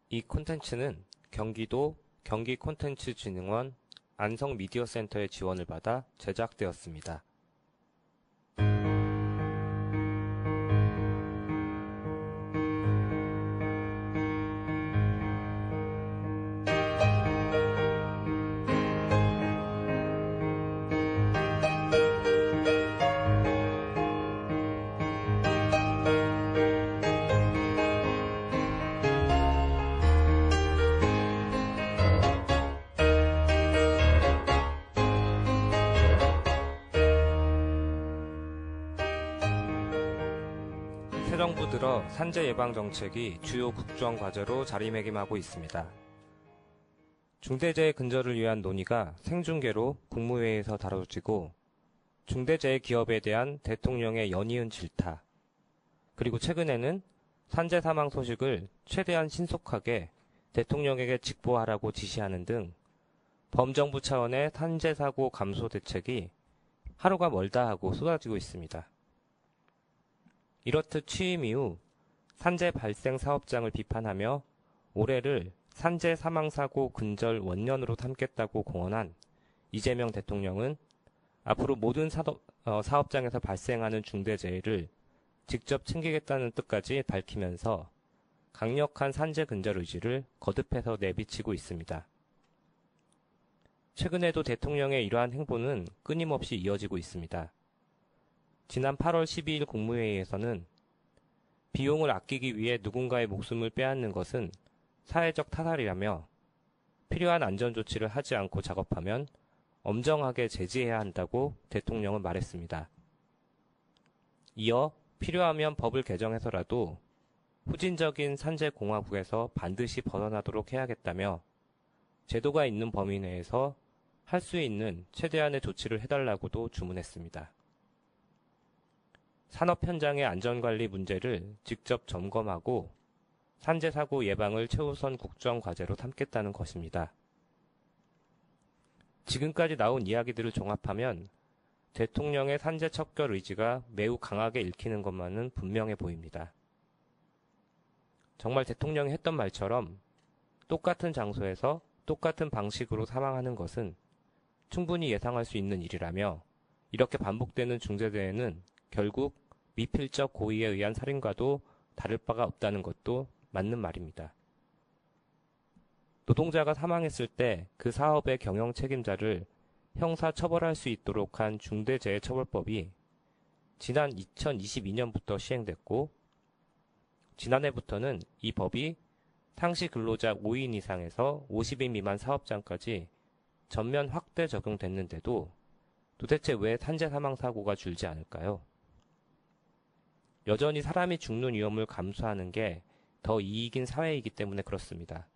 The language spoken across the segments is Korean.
이 콘텐츠는 경기도 경기콘텐츠진흥원 안성미디어센터의 지원을 받아 제작되었습니다. 새 정부 들어 산재 예방 정책이 주요 국정 과제로 자리매김하고 있습니다. 중대재해 근절을 위한 논의가 생중계로 국무회의에서 다뤄지고 중대재해 기업에 대한 대통령의 연이은 질타, 그리고 최근에는 산재 사망 소식을 최대한 신속하게 대통령에게 직보하라고 지시하는 등 범정부 차원의 산재 사고 감소 대책이 하루가 멀다 하고 쏟아지고 있습니다. 이렇듯 취임 이후 산재 발생 사업장을 비판하며 올해를 산재 사망사고 근절 원년으로 삼겠다고 공언한 이재명 대통령은 앞으로 모든 사업장에서 발생하는 중대재해를 직접 챙기겠다는 뜻까지 밝히면서 강력한 산재 근절 의지를 거듭해서 내비치고 있습니다. 최근에도 대통령의 이러한 행보는 끊임없이 이어지고 있습니다. 지난 8월 12일 국무회의에서는 비용을 아끼기 위해 누군가의 목숨을 빼앗는 것은 사회적 타살이라며 필요한 안전조치를 하지 않고 작업하면 엄정하게 제지해야 한다고 대통령은 말했습니다. 이어 필요하면 법을 개정해서라도 후진적인 산재공화국에서 반드시 벗어나도록 해야겠다며 제도가 있는 범위 내에서 할 수 있는 최대한의 조치를 해달라고도 주문했습니다. 산업 현장의 안전관리 문제를 직접 점검하고 산재 사고 예방을 최우선 국정 과제로 삼겠다는 것입니다. 지금까지 나온 이야기들을 종합하면 대통령의 산재 척결 의지가 매우 강하게 읽히는 것만은 분명해 보입니다. 정말 대통령이 했던 말처럼 똑같은 장소에서 똑같은 방식으로 사망하는 것은 충분히 예상할 수 있는 일이라며 이렇게 반복되는 중대재해는 결국 미필적 고의에 의한 살인과도 다를 바가 없다는 것도 맞는 말입니다. 노동자가 사망했을 때 그 사업의 경영 책임자를 형사 처벌할 수 있도록 한 중대재해처벌법이 지난 2022년부터 시행됐고 지난해부터는 이 법이 상시 근로자 5인 이상에서 50인 미만 사업장까지 전면 확대 적용됐는데도 도대체 왜 산재 사망 사고가 줄지 않을까요? 여전히 사람이 죽는 위험을 감수하는 게 더 이익인 사회이기 때문에 그렇습니다.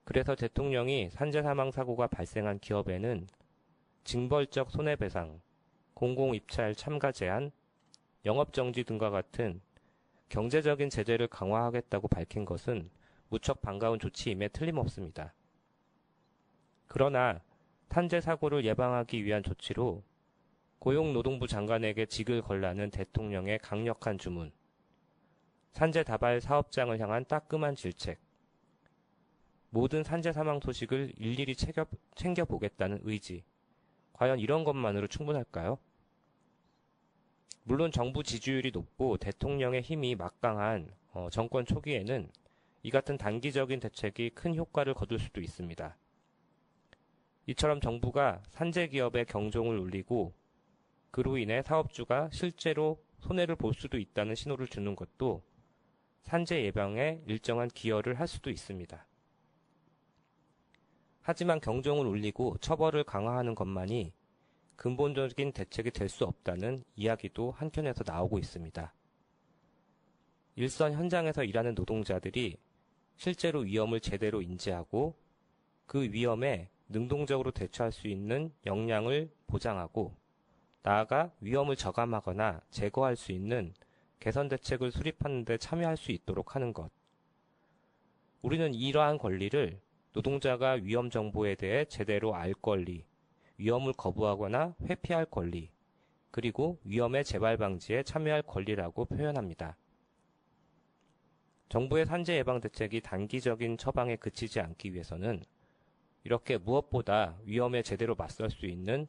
그래서 대통령이 산재 사망 사고가 발생한 기업에는 징벌적 손해배상, 공공입찰 참가 제한, 영업정지 등과 같은 경제적인 제재를 강화하겠다고 밝힌 것은 무척 반가운 조치임에 틀림없습니다. 그러나 산재 사고를 예방하기 위한 조치로 고용노동부 장관에게 직을 걸라는 대통령의 강력한 주문, 산재 다발 사업장을 향한 따끔한 질책, 모든 산재 사망 소식을 일일이 챙겨보겠다는 의지, 과연 이런 것만으로 충분할까요? 물론 정부 지지율이 높고 대통령의 힘이 막강한 정권 초기에는 이 같은 단기적인 대책이 큰 효과를 거둘 수도 있습니다. 이처럼 정부가 산재 기업의 경종을 울리고 그로 인해 사업주가 실제로 손해를 볼 수도 있다는 신호를 주는 것도 산재 예방에 일정한 기여를 할 수도 있습니다. 하지만 경종을 울리고 처벌을 강화하는 것만이 근본적인 대책이 될 수 없다는 이야기도 한켠에서 나오고 있습니다. 일선 현장에서 일하는 노동자들이 실제로 위험을 제대로 인지하고 그 위험에 능동적으로 대처할 수 있는 역량을 보장하고 나아가 위험을 저감하거나 제거할 수 있는 개선 대책을 수립하는 데 참여할 수 있도록 하는 것. 우리는 이러한 권리를 노동자가 위험 정보에 대해 제대로 알 권리, 위험을 거부하거나 회피할 권리, 그리고 위험의 재발 방지에 참여할 권리라고 표현합니다. 정부의 산재 예방 대책이 단기적인 처방에 그치지 않기 위해서는 이렇게 무엇보다 위험에 제대로 맞설 수 있는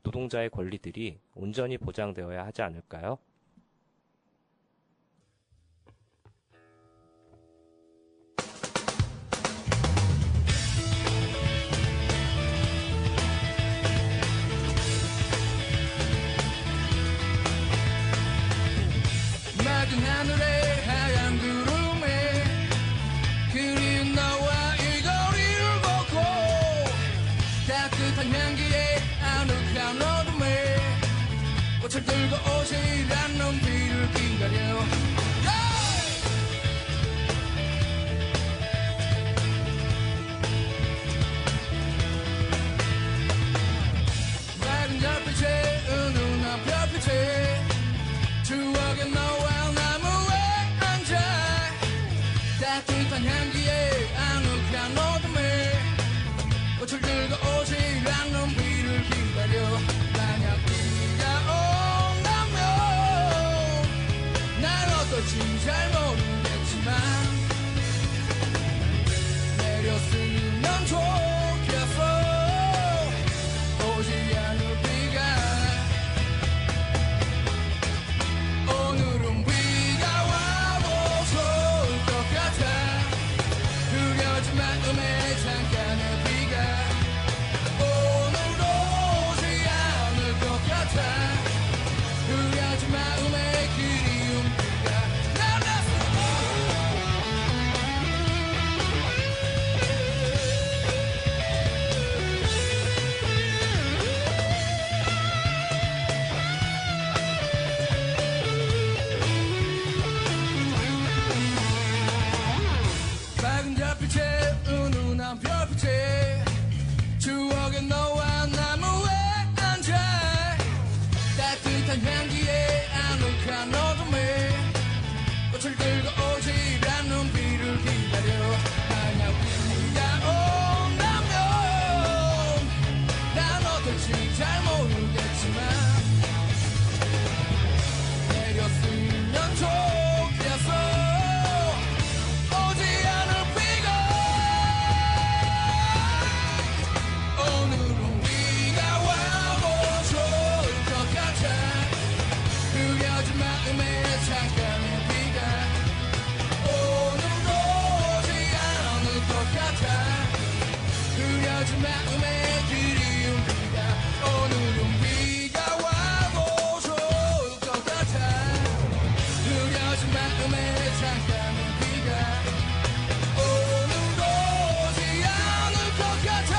노동자의 권리들이 온전히 보장되어야 하지 않을까요? 맑은 하늘에 하얀 구름에 그리운 너와 이 거리를 걷고 따뜻한 향기에 아늑한 어둠에 꽃을 들고 오시란 눈비를 기다려 맑은 별빛에 은은한 별빛에 추억의 너와 나무에 앉아 따뜻한 향기에 아늑한 어둠에 꽃을 들고 오시란 눈비를 기다려 만약 비가 온다면 날 어떨지 잘 모르겠지만 내렸으면 좋겠어 오지 않을 비가 오늘은 비가 와도 좋을 것 같아 흐려진 마음에 잠깐의 비가 오늘도 오지 않을 것 같아 흐려진 마음에 그리운 비가 날았어 밝은 별빛에 은은한 별빛에 추억의 너와 나무에 앉아 따뜻한 향기에 아늑한 어둠에 꽃을 들고 오지란 눈비를 기다려 만약 비가 온다면 난 어떨지 잘 모르겠지만 내렸으면 좋겠어 오지 않을 비가 오늘은 비가 와도 좋을 것 같아 흐려진 마음에 잠깐의 비가 오늘도 오지 않을 것 같아 흐려진 마음에 그리운 비가 오늘은 비가 와도 좋을 것 같아 흐려진 마음에 잠깐의 비가 오늘도 오지 않을 것 같아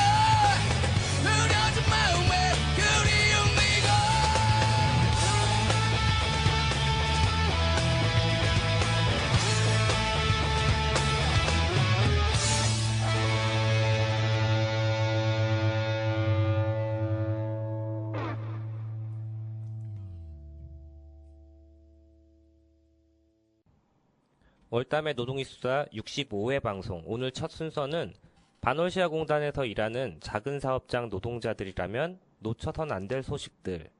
흐려진 마음에 그리운 네가 월담의 노동이 수다 65회 방송. 오늘 첫 순서는 반월시아공단에서 일하는 작은 사업장 노동자들이라면 놓쳐선 안 될 소식들.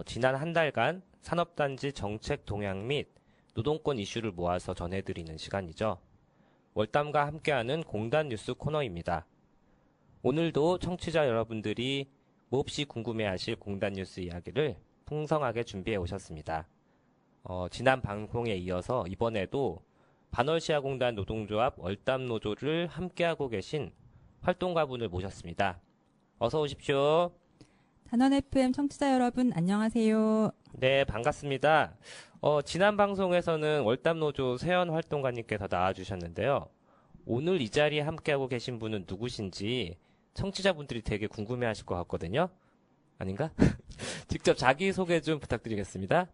지난 한 달간 산업단지 정책 동향 및 노동권 이슈를 모아서 전해드리는 시간이죠. 월담과 함께하는 공단 뉴스 코너입니다. 오늘도 청취자 여러분들이 몹시 궁금해하실 공단 뉴스 이야기를 풍성하게 준비해 오셨습니다. 지난 방송에 이어서 이번에도 반월시아공단 노동조합 월담노조를 함께하고 계신 활동가분을 모셨습니다. 어서 오십시오. 단원 FM 청취자 여러분 안녕하세요. 네, 반갑습니다. 지난 방송에서는 월담노조 세연 활동가님께서 나와주셨는데요. 오늘 이 자리에 함께하고 계신 분은 누구신지 청취자분들이 되게 궁금해하실 것 같거든요. 아닌가? 직접 자기소개 좀 부탁드리겠습니다.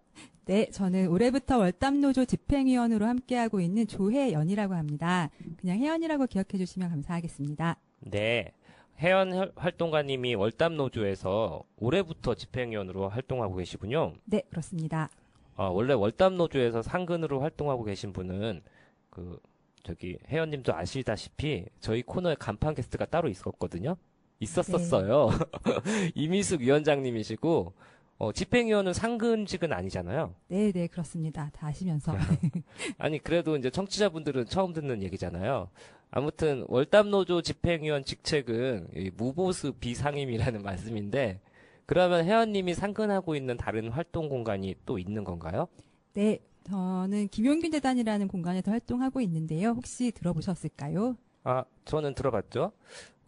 네, 저는 올해부터 월담노조 집행위원으로 함께하고 있는 조혜연이라고 합니다. 그냥 혜연이라고 기억해 주시면 감사하겠습니다. 네, 혜연 활동가님이 월담노조에서 올해부터 집행위원으로 활동하고 계시군요. 네, 그렇습니다. 원래 월담노조에서 상근으로 활동하고 계신 분은 혜연님도 아시다시피 저희 코너에 간판 게스트가 따로 있었거든요. 있었어요. 네. 이미숙 위원장님이시고 집행위원은 상근직은 아니잖아요. 네, 네, 그렇습니다. 다 아시면서. 아니, 그래도 이제 청취자분들은 처음 듣는 얘기잖아요. 아무튼, 월담노조 집행위원 직책은 이 무보수 비상임이라는 말씀인데, 그러면 회원님이 상근하고 있는 다른 활동 공간이 또 있는 건가요? 네, 저는 김용균 재단이라는 공간에서 활동하고 있는데요. 혹시 들어보셨을까요? 아, 저는 들어봤죠.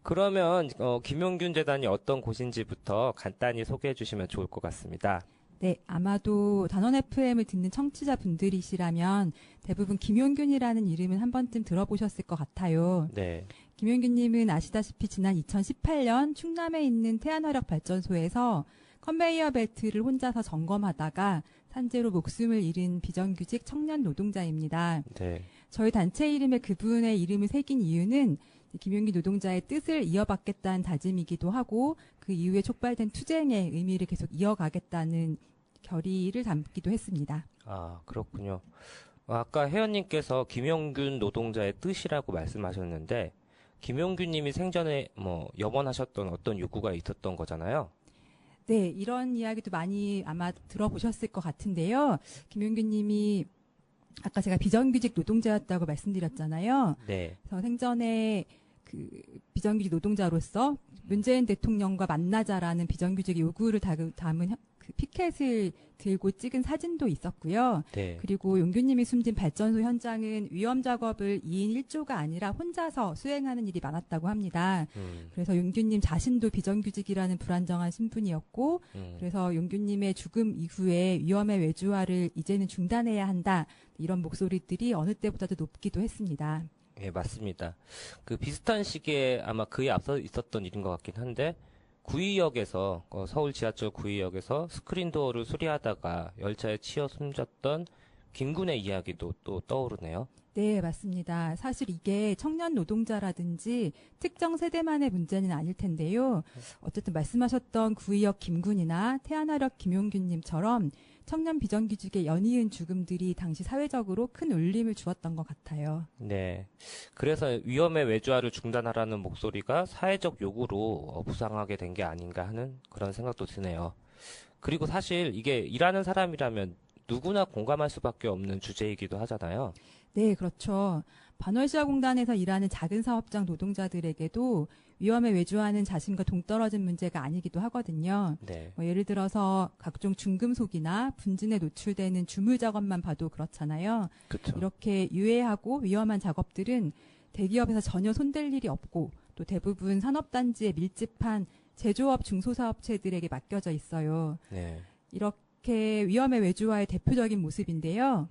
그러면, 김용균 재단이 어떤 곳인지부터 간단히 소개해 주시면 좋을 것 같습니다. 네, 아마도 단원 FM을 듣는 청취자분들이시라면 대부분 김용균이라는 이름은 한 번쯤 들어보셨을 것 같아요. 네. 김용균님은 아시다시피 지난 2018년 충남에 있는 태안화력발전소에서 컨베이어 벨트를 혼자서 점검하다가 산재로 목숨을 잃은 비정규직 청년 노동자입니다. 네. 저희 단체 이름에 그분의 이름을 새긴 이유는 김용균 노동자의 뜻을 이어받겠다는 다짐이기도 하고 그 이후에 촉발된 투쟁의 의미를 계속 이어가겠다는 결의를 담기도 했습니다. 아, 그렇군요. 아까 회원님께서 김용균 노동자의 뜻이라고 말씀하셨는데, 김용균 님이 생전에 염원하셨던 어떤 요구가 있었던 거잖아요. 네, 이런 이야기도 많이 아마 들어보셨을 것 같은데요. 김용균 님이 아까 제가 비정규직 노동자였다고 말씀드렸잖아요. 네. 그래서 생전에 그 비정규직 노동자로서 문재인 대통령과 만나자라는 비정규직 요구를 담은 그 피켓을 들고 찍은 사진도 있었고요. 네. 그리고 용균님이 숨진 발전소 현장은 위험 작업을 2인 1조가 아니라 혼자서 수행하는 일이 많았다고 합니다. 그래서 용균님 자신도 비정규직이라는 불안정한 신분이었고 그래서 용균님의 죽음 이후에 위험의 외주화를 이제는 중단해야 한다. 이런 목소리들이 어느 때보다도 높기도 했습니다. 예, 맞습니다. 그 비슷한 시기에 아마 그에 앞서 있었던 일인 것 같긴 한데, 구의역에서, 서울 지하철 구의역에서 스크린도어를 수리하다가 열차에 치여 숨졌던 김군의 이야기도 또 떠오르네요. 네, 맞습니다. 사실 이게 청년 노동자라든지 특정 세대만의 문제는 아닐 텐데요. 어쨌든 말씀하셨던 구의역 김군이나 태안화력 김용균님처럼 청년 비정규직의 연이은 죽음들이 당시 사회적으로 큰 울림을 주었던 것 같아요. 네. 그래서 위험의 외주화를 중단하라는 목소리가 사회적 요구로 부상하게 된 게 아닌가 하는 그런 생각도 드네요. 그리고 사실 이게 일하는 사람이라면 누구나 공감할 수밖에 없는 주제이기도 하잖아요. 네, 그렇죠. 반월시아공단에서 일하는 작은 사업장 노동자들에게도 위험에 외주하는 자신과 동떨어진 문제가 아니기도 하거든요. 네. 예를 들어서 각종 중금속이나 분진에 노출되는 주물 작업만 봐도 그렇잖아요. 그렇죠. 이렇게 유해하고 위험한 작업들은 대기업에서 전혀 손댈 일이 없고 또 대부분 산업단지에 밀집한 제조업 중소사업체들에게 맡겨져 있어요. 네. 이렇게 위험의 외주화의 대표적인 모습인데요.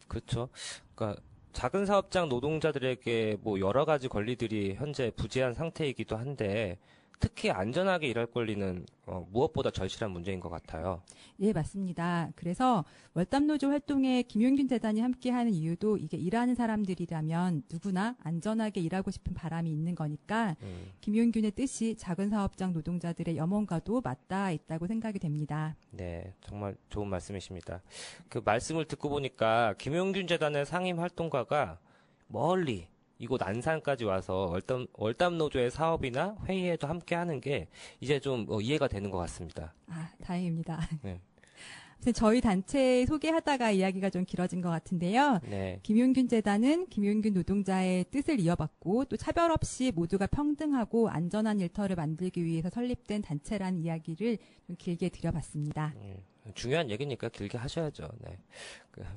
그렇죠. 그러니까 작은 사업장 노동자들에게 여러 가지 권리들이 현재 부재한 상태이기도 한데 특히 안전하게 일할 권리는 무엇보다 절실한 문제인 것 같아요. 예, 맞습니다. 그래서 월담노조 활동에 김용균 재단이 함께하는 이유도 이게 일하는 사람들이라면 누구나 안전하게 일하고 싶은 바람이 있는 거니까 김용균의 뜻이 작은 사업장 노동자들의 염원과도 맞닿아 있다고 생각이 됩니다. 네, 정말 좋은 말씀이십니다. 그 말씀을 듣고 보니까 김용균 재단의 상임 활동가가 멀리 이곳 안산까지 와서 월담노조의 사업이나 회의에도 함께하는 게 이제 좀 이해가 되는 것 같습니다. 아, 다행입니다. 네. 아무튼 저희 단체 소개하다가 이야기가 좀 길어진 것 같은데요. 네. 김용균 재단은 김용균 노동자의 뜻을 이어받고 또 차별 없이 모두가 평등하고 안전한 일터를 만들기 위해서 설립된 단체라는 이야기를 좀 길게 드려봤습니다. 중요한 얘기니까 길게 하셔야죠. 네.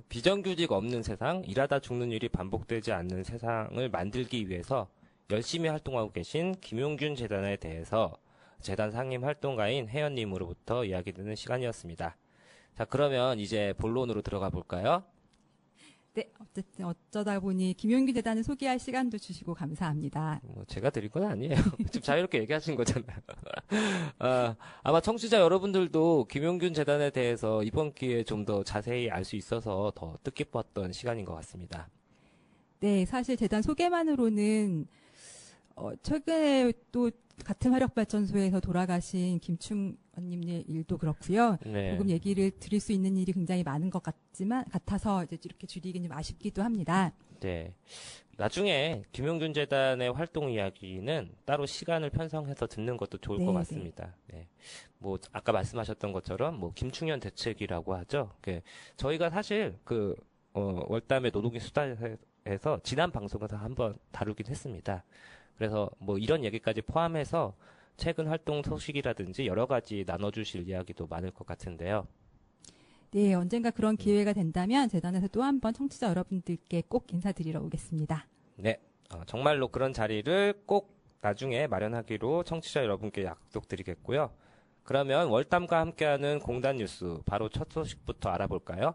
비정규직 없는 세상, 일하다 죽는 일이 반복되지 않는 세상을 만들기 위해서 열심히 활동하고 계신 김용균 재단에 대해서 재단 상임 활동가인 혜연님으로부터 이야기 듣는 시간이었습니다. 자, 그러면 이제 본론으로 들어가 볼까요? 네, 어쨌든 어쩌다 보니 김용균 재단을 소개할 시간도 주시고 감사합니다. 제가 드린 건 아니에요. 지금 자유롭게 얘기하신 거잖아요. 아마 청취자 여러분들도 김용균 재단에 대해서 이번 기회에 좀 더 자세히 알 수 있어서 더 뜻깊었던 시간인 것 같습니다. 네, 사실 재단 소개만으로는 최근에 또 같은 화력발전소에서 돌아가신 김충원님의 일도 그렇고요. 네. 조금 얘기를 드릴 수 있는 일이 굉장히 많은 것 같아서 이제 이렇게 줄이긴 좀 아쉽기도 합니다. 네. 나중에 김용균 재단의 활동 이야기는 따로 시간을 편성해서 듣는 것도 좋을 것 네, 같습니다. 네. 뭐 아까 말씀하셨던 것처럼 뭐 김충현 대책이라고 하죠. 저희가 사실 월담의 노동의 수다에서 지난 방송에서 한번 다루긴 했습니다. 그래서 뭐 이런 얘기까지 포함해서 최근 활동 소식이라든지 여러 가지 나눠주실 이야기도 많을 것 같은데요. 네, 언젠가 그런 기회가 된다면 재단에서 또 한 번 청취자 여러분들께 꼭 인사드리러 오겠습니다. 네, 정말로 그런 자리를 꼭 나중에 마련하기로 청취자 여러분께 약속드리겠고요. 그러면 월담과 함께하는 공단 뉴스 바로 첫 소식부터 알아볼까요?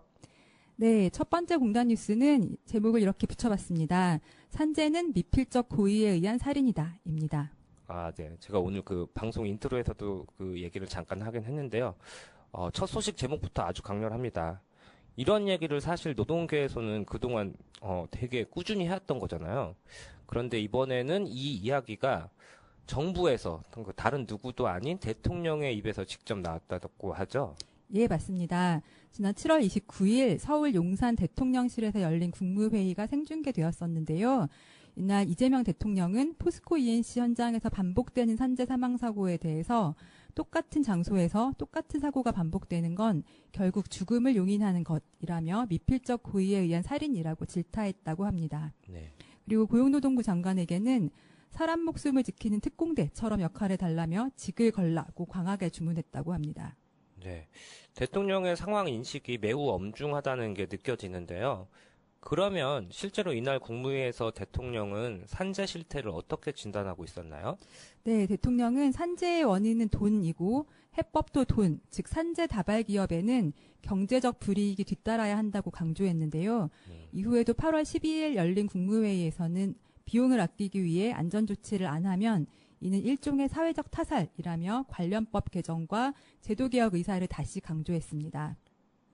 네, 첫 번째 공단 뉴스는 제목을 이렇게 붙여봤습니다. 산재는 미필적 고의에 의한 살인이다, 입니다. 아, 네. 제가 오늘 그 방송 인트로에서도 그 얘기를 잠깐 하긴 했는데요. 첫 소식 제목부터 아주 강렬합니다. 이런 얘기를 사실 노동계에서는 그동안 되게 꾸준히 해왔던 거잖아요. 그런데 이번에는 이 이야기가 정부에서 다른 누구도 아닌 대통령의 입에서 직접 나왔다고 하죠. 예, 맞습니다. 지난 7월 29일 서울 용산 대통령실에서 열린 국무회의가 생중계되었었는데요. 이날 이재명 대통령은 포스코 ENC 현장에서 반복되는 산재 사망 사고에 대해서 똑같은 장소에서 똑같은 사고가 반복되는 건 결국 죽음을 용인하는 것이라며 미필적 고의에 의한 살인이라고 질타했다고 합니다. 네. 그리고 고용노동부 장관에게는 사람 목숨을 지키는 특공대처럼 역할을 달라며 직을 걸라고 강하게 주문했다고 합니다. 네. 대통령의 상황 인식이 매우 엄중하다는 게 느껴지는데요. 그러면 실제로 이날 국무회의에서 대통령은 산재 실태를 어떻게 진단하고 있었나요? 네, 대통령은 산재의 원인은 돈이고 해법도 돈, 즉 산재 다발 기업에는 경제적 불이익이 뒤따라야 한다고 강조했는데요. 이후에도 8월 12일 열린 국무회의에서는 비용을 아끼기 위해 안전조치를 안 하면 이는 일종의 사회적 타살이라며 관련법 개정과 제도개혁 의사를 다시 강조했습니다.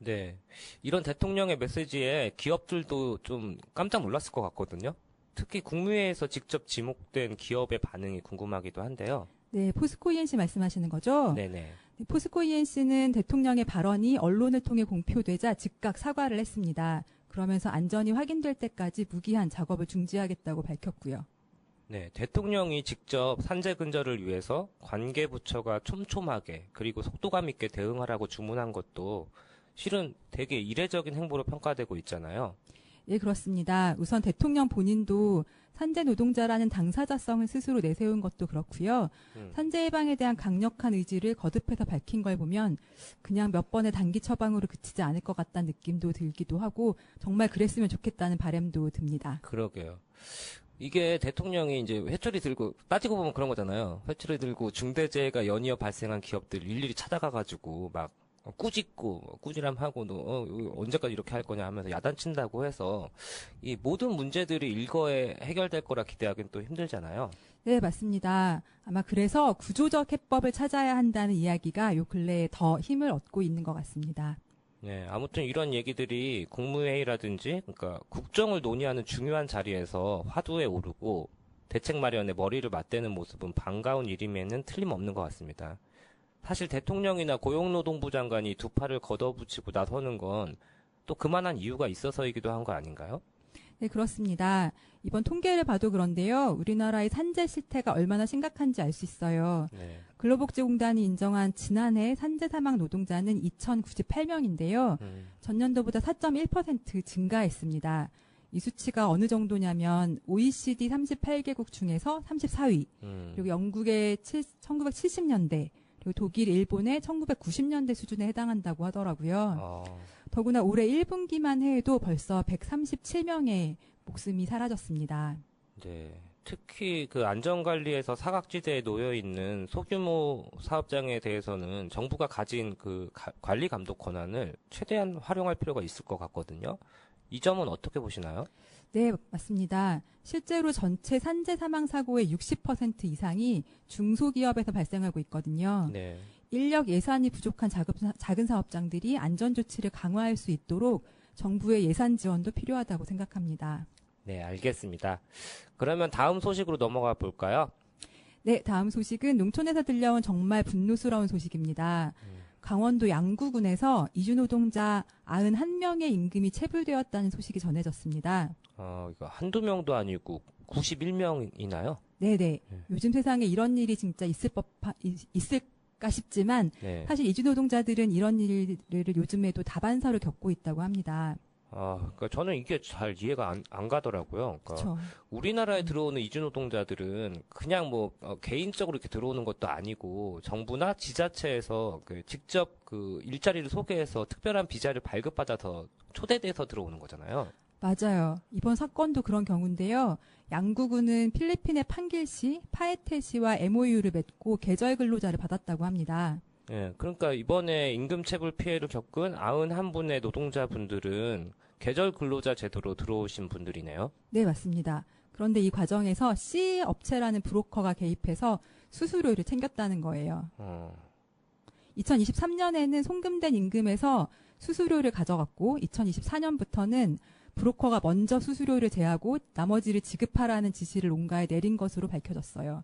네. 이런 대통령의 메시지에 기업들도 좀 깜짝 놀랐을 것 같거든요. 특히 국무회의에서 직접 지목된 기업의 반응이 궁금하기도 한데요. 네, 포스코 ENC 말씀하시는 거죠? 네네. 포스코 ENC는 대통령의 발언이 언론을 통해 공표되자 즉각 사과를 했습니다. 그러면서 안전이 확인될 때까지 무기한 작업을 중지하겠다고 밝혔고요. 네, 대통령이 직접 산재 근절을 위해서 관계부처가 촘촘하게 그리고 속도감 있게 대응하라고 주문한 것도 실은 되게 이례적인 행보로 평가되고 있잖아요. 예, 그렇습니다. 우선 대통령 본인도 산재 노동자라는 당사자성을 스스로 내세운 것도 그렇고요. 산재 예방에 대한 강력한 의지를 거듭해서 밝힌 걸 보면 그냥 몇 번의 단기 처방으로 그치지 않을 것 같다는 느낌도 들기도 하고 정말 그랬으면 좋겠다는 바람도 듭니다. 그러게요. 이게 대통령이 이제 회초리 들고 따지고 보면 그런 거잖아요. 회초리 들고 중대재해가 연이어 발생한 기업들 일일이 찾아가가지고 막 꾸짖고 꾸지람하고 너 언제까지 이렇게 할 거냐 하면서 야단친다고 해서 이 모든 문제들이 일거에 해결될 거라 기대하기는 또 힘들잖아요. 네, 맞습니다. 아마 그래서 구조적 해법을 찾아야 한다는 이야기가 요 근래에 더 힘을 얻고 있는 것 같습니다. 네, 아무튼 이런 얘기들이 국무회의라든지 그러니까 국정을 논의하는 중요한 자리에서 화두에 오르고 대책 마련에 머리를 맞대는 모습은 반가운 일임에는 틀림없는 것 같습니다. 사실 대통령이나 고용노동부 장관이 두 팔을 걷어붙이고 나서는 건 또 그만한 이유가 있어서이기도 한 거 아닌가요? 네, 그렇습니다. 이번 통계를 봐도 그런데요. 우리나라의 산재 실태가 얼마나 심각한지 알 수 있어요. 네. 근로복지공단이 인정한 지난해 산재 사망 노동자는 2,098명인데요. 전년도보다 4.1% 증가했습니다. 이 수치가 어느 정도냐면 OECD 38개국 중에서 34위, 그리고 영국의 1970년대, 그리고 독일, 일본의 1990년대 수준에 해당한다고 하더라고요. 더구나 올해 1분기만 해도 벌써 137명의 목숨이 사라졌습니다. 네. 특히 그 안전관리에서 사각지대에 놓여 있는 소규모 사업장에 대해서는 정부가 가진 그 관리 감독 권한을 최대한 활용할 필요가 있을 것 같거든요. 이 점은 어떻게 보시나요? 네, 맞습니다. 실제로 전체 산재 사망 사고의 60% 이상이 중소기업에서 발생하고 있거든요. 네. 인력 예산이 부족한 작은 사업장들이 안전조치를 강화할 수 있도록 정부의 예산 지원도 필요하다고 생각합니다. 네, 알겠습니다. 그러면 다음 소식으로 넘어가 볼까요? 네, 다음 소식은 농촌에서 들려온 정말 분노스러운 소식입니다. 강원도 양구군에서 이주노동자 91명의 임금이 체불되었다는 소식이 전해졌습니다. 이거 한두 명도 아니고 91명이나요? 네네. 요즘 세상에 이런 일이 진짜 있을까 싶지만 네. 사실 이주노동자들은 이런 일을 요즘에도 다반사로 겪고 있다고 합니다. 그러니까 저는 이게 잘 이해가 안 가더라고요. 그러니까 그렇죠. 우리나라에 들어오는 이주 노동자들은 그냥 뭐 개인적으로 이렇게 들어오는 것도 아니고 정부나 지자체에서 직접 그 일자리를 소개해서 특별한 비자를 발급받아서 초대돼서 들어오는 거잖아요. 맞아요. 이번 사건도 그런 경우인데요. 양구군은 필리핀의 판길시, 파에테시와 MOU를 맺고 계절 근로자를 받았다고 합니다. 예, 그러니까 이번에 임금 체불 피해를 겪은 91분의 노동자분들은 계절 근로자 제도로 들어오신 분들이네요. 네, 맞습니다. 그런데 이 과정에서 C 업체라는 브로커가 개입해서 수수료를 챙겼다는 거예요. 2023년에는 송금된 임금에서 수수료를 가져갔고 2024년부터는 브로커가 먼저 수수료를 제하고 나머지를 지급하라는 지시를 농가에 내린 것으로 밝혀졌어요.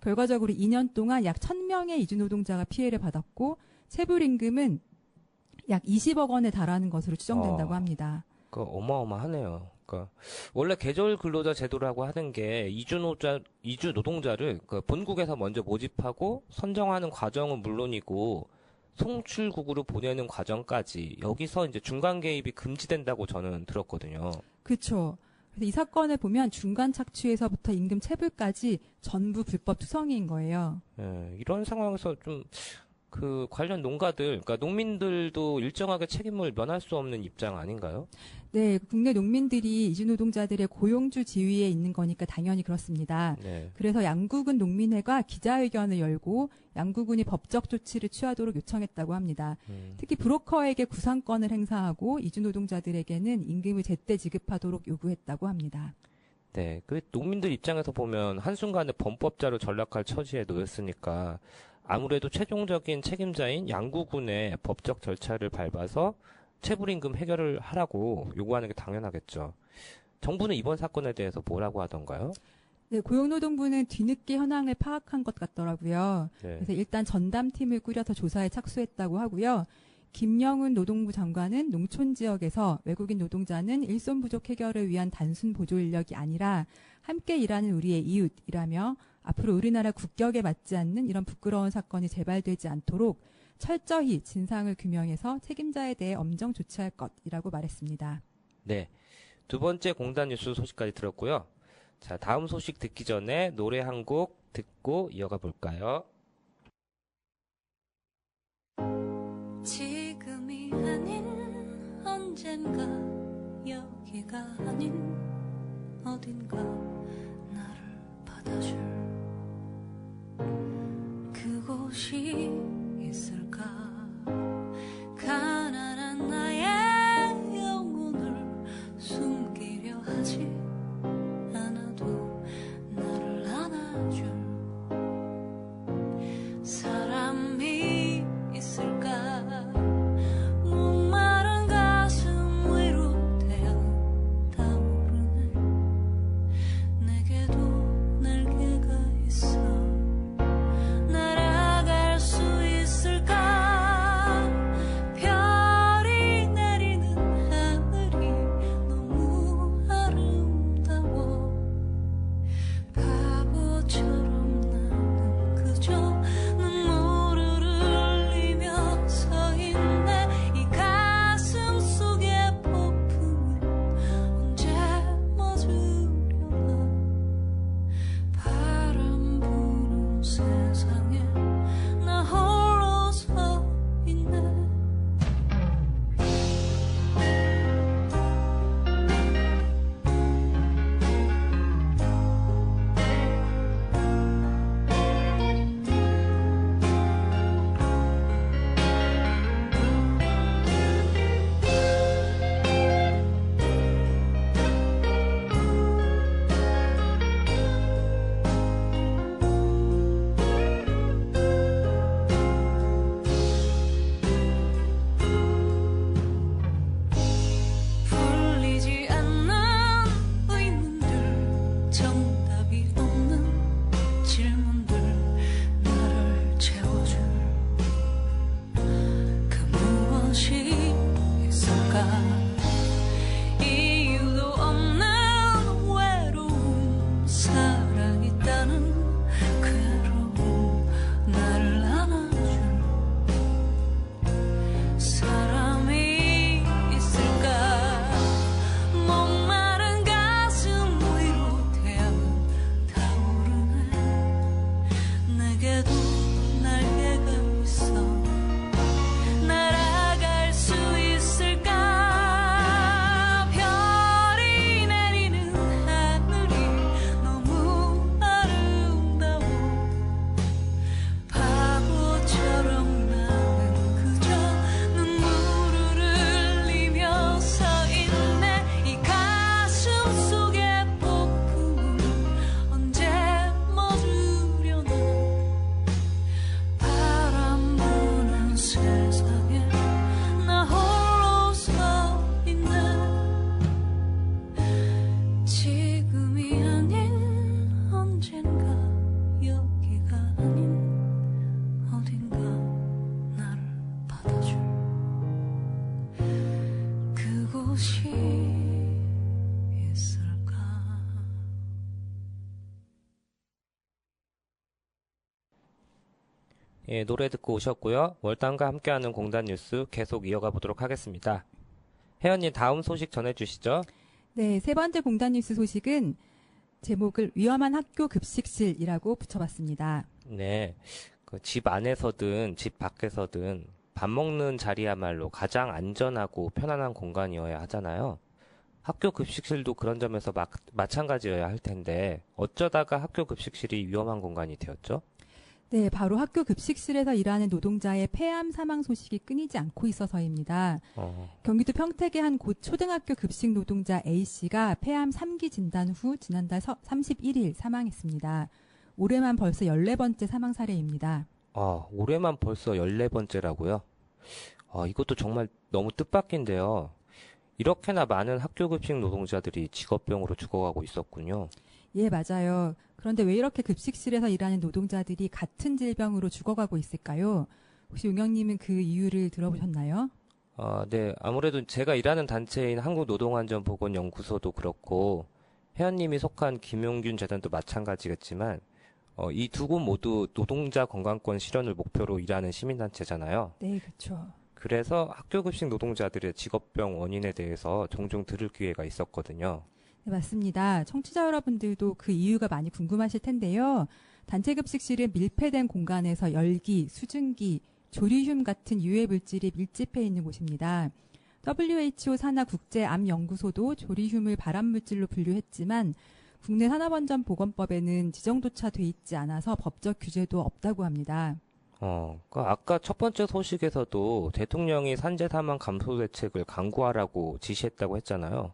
결과적으로 2년 동안 약 1,000명의 이주노동자가 피해를 받았고 체불임금은 약 20억 원에 달하는 것으로 추정된다고 합니다. 그 어마어마하네요. 그러니까 원래 계절 근로자 제도라고 하는 게 이주 노동자를 그 본국에서 먼저 모집하고 선정하는 과정은 물론이고 송출국으로 보내는 과정까지 여기서 이제 중간 개입이 금지된다고 저는 들었거든요. 그렇죠. 그래서 이 사건을 보면 중간 착취에서부터 임금 체불까지 전부 불법 투성이인 거예요. 예, 이런 상황에서 좀 그 관련 농가들, 그러니까 농민들도 일정하게 책임을 면할 수 없는 입장 아닌가요? 네, 국내 농민들이 이주노동자들의 고용주 지위에 있는 거니까 당연히 그렇습니다. 네. 그래서 양구군 농민회가 기자회견을 열고 양구군이 법적 조치를 취하도록 요청했다고 합니다. 특히 브로커에게 구상권을 행사하고 이주노동자들에게는 임금을 제때 지급하도록 요구했다고 합니다. 네, 그 농민들 입장에서 보면 한순간에 범법자로 전락할 처지에 놓였으니까 아무래도 최종적인 책임자인 양구군의 법적 절차를 밟아서 체불임금 해결을 하라고 요구하는 게 당연하겠죠. 정부는 이번 사건에 대해서 뭐라고 하던가요? 네, 고용노동부는 뒤늦게 현황을 파악한 것 같더라고요. 네. 그래서 일단 전담팀을 꾸려서 조사에 착수했다고 하고요. 김영훈 노동부 장관은 농촌 지역에서 외국인 노동자는 일손 부족 해결을 위한 단순 보조 인력이 아니라 함께 일하는 우리의 이웃이라며 앞으로 우리나라 국격에 맞지 않는 이런 부끄러운 사건이 재발되지 않도록 철저히 진상을 규명해서 책임자에 대해 엄정 조치할 것이라고 말했습니다. 네, 두 번째 공단 뉴스 소식까지 들었고요. 자, 다음 소식 듣기 전에 노래 한 곡 듣고 이어가 볼까요? 지금이 아닌 언젠가 여기가 아닌 어딘가 나를 받아줄 그곳이 있을까 가난한 나의 영혼을 숨기려 하지 않아도 나를 안아줄 사람이 있을까 목마른 가슴 위로 태양 타오르네 내게도 날개가 있어 날아갈 수 있을까 별이 내리는 하늘이 너무 아름다워 바보처럼 나는 그저 눈물을 흘리며 서 있네 이 가슴 속의 폭풍은 언제 멎으려나 바람 부는 세상에 나 홀로 서 있네 예, 노래 듣고 오셨고요. 월당과 함께하는 공단 뉴스 계속 이어가 보도록 하겠습니다. 혜연님 다음 소식 전해주시죠. 네, 세 번째 공단 뉴스 소식은 제목을 위험한 학교 급식실이라고 붙여봤습니다. 네, 그 집 안에서든 집 밖에서든 밥 먹는 자리야말로 가장 안전하고 편안한 공간이어야 하잖아요. 학교 급식실도 그런 점에서 마찬가지여야 할 텐데 어쩌다가 학교 급식실이 위험한 공간이 되었죠? 네, 바로 학교 급식실에서 일하는 노동자의 폐암 사망 소식이 끊이지 않고 있어서입니다. 경기도 평택의 한 고 초등학교 급식 노동자 A씨가 폐암 3기 진단 후 지난달 31일 사망했습니다. 올해만 벌써 14번째 사망 사례입니다. 올해만 벌써 14번째라고요? 이것도 정말 너무 뜻밖인데요. 이렇게나 많은 학교 급식 노동자들이 직업병으로 죽어가고 있었군요. 예, 맞아요. 그런데 왜 이렇게 급식실에서 일하는 노동자들이 같은 질병으로 죽어가고 있을까요? 혹시 용영님은 그 이유를 들어보셨나요? 네. 아무래도 제가 일하는 단체인 한국노동안전보건연구소도 그렇고 혜연님이 속한 김용균 재단도 마찬가지겠지만 이 두 곳 모두 노동자 건강권 실현을 목표로 일하는 시민단체잖아요. 네, 그렇죠. 그래서 학교급식 노동자들의 직업병 원인에 대해서 종종 들을 기회가 있었거든요. 네, 맞습니다. 청취자 여러분들도 그 이유가 많이 궁금하실 텐데요. 단체 급식실은 밀폐된 공간에서 열기, 수증기, 조리듐 같은 유해 물질이 밀집해 있는 곳입니다. WHO 산하국제암연구소도 조리듐을 발암물질로 분류했지만 국내 산업안전보건법에는 지정조차 돼 있지 않아서 법적 규제도 없다고 합니다. 아까 첫 번째 소식에서도 대통령이 산재 사망 감소 대책을 강구하라고 지시했다고 했잖아요.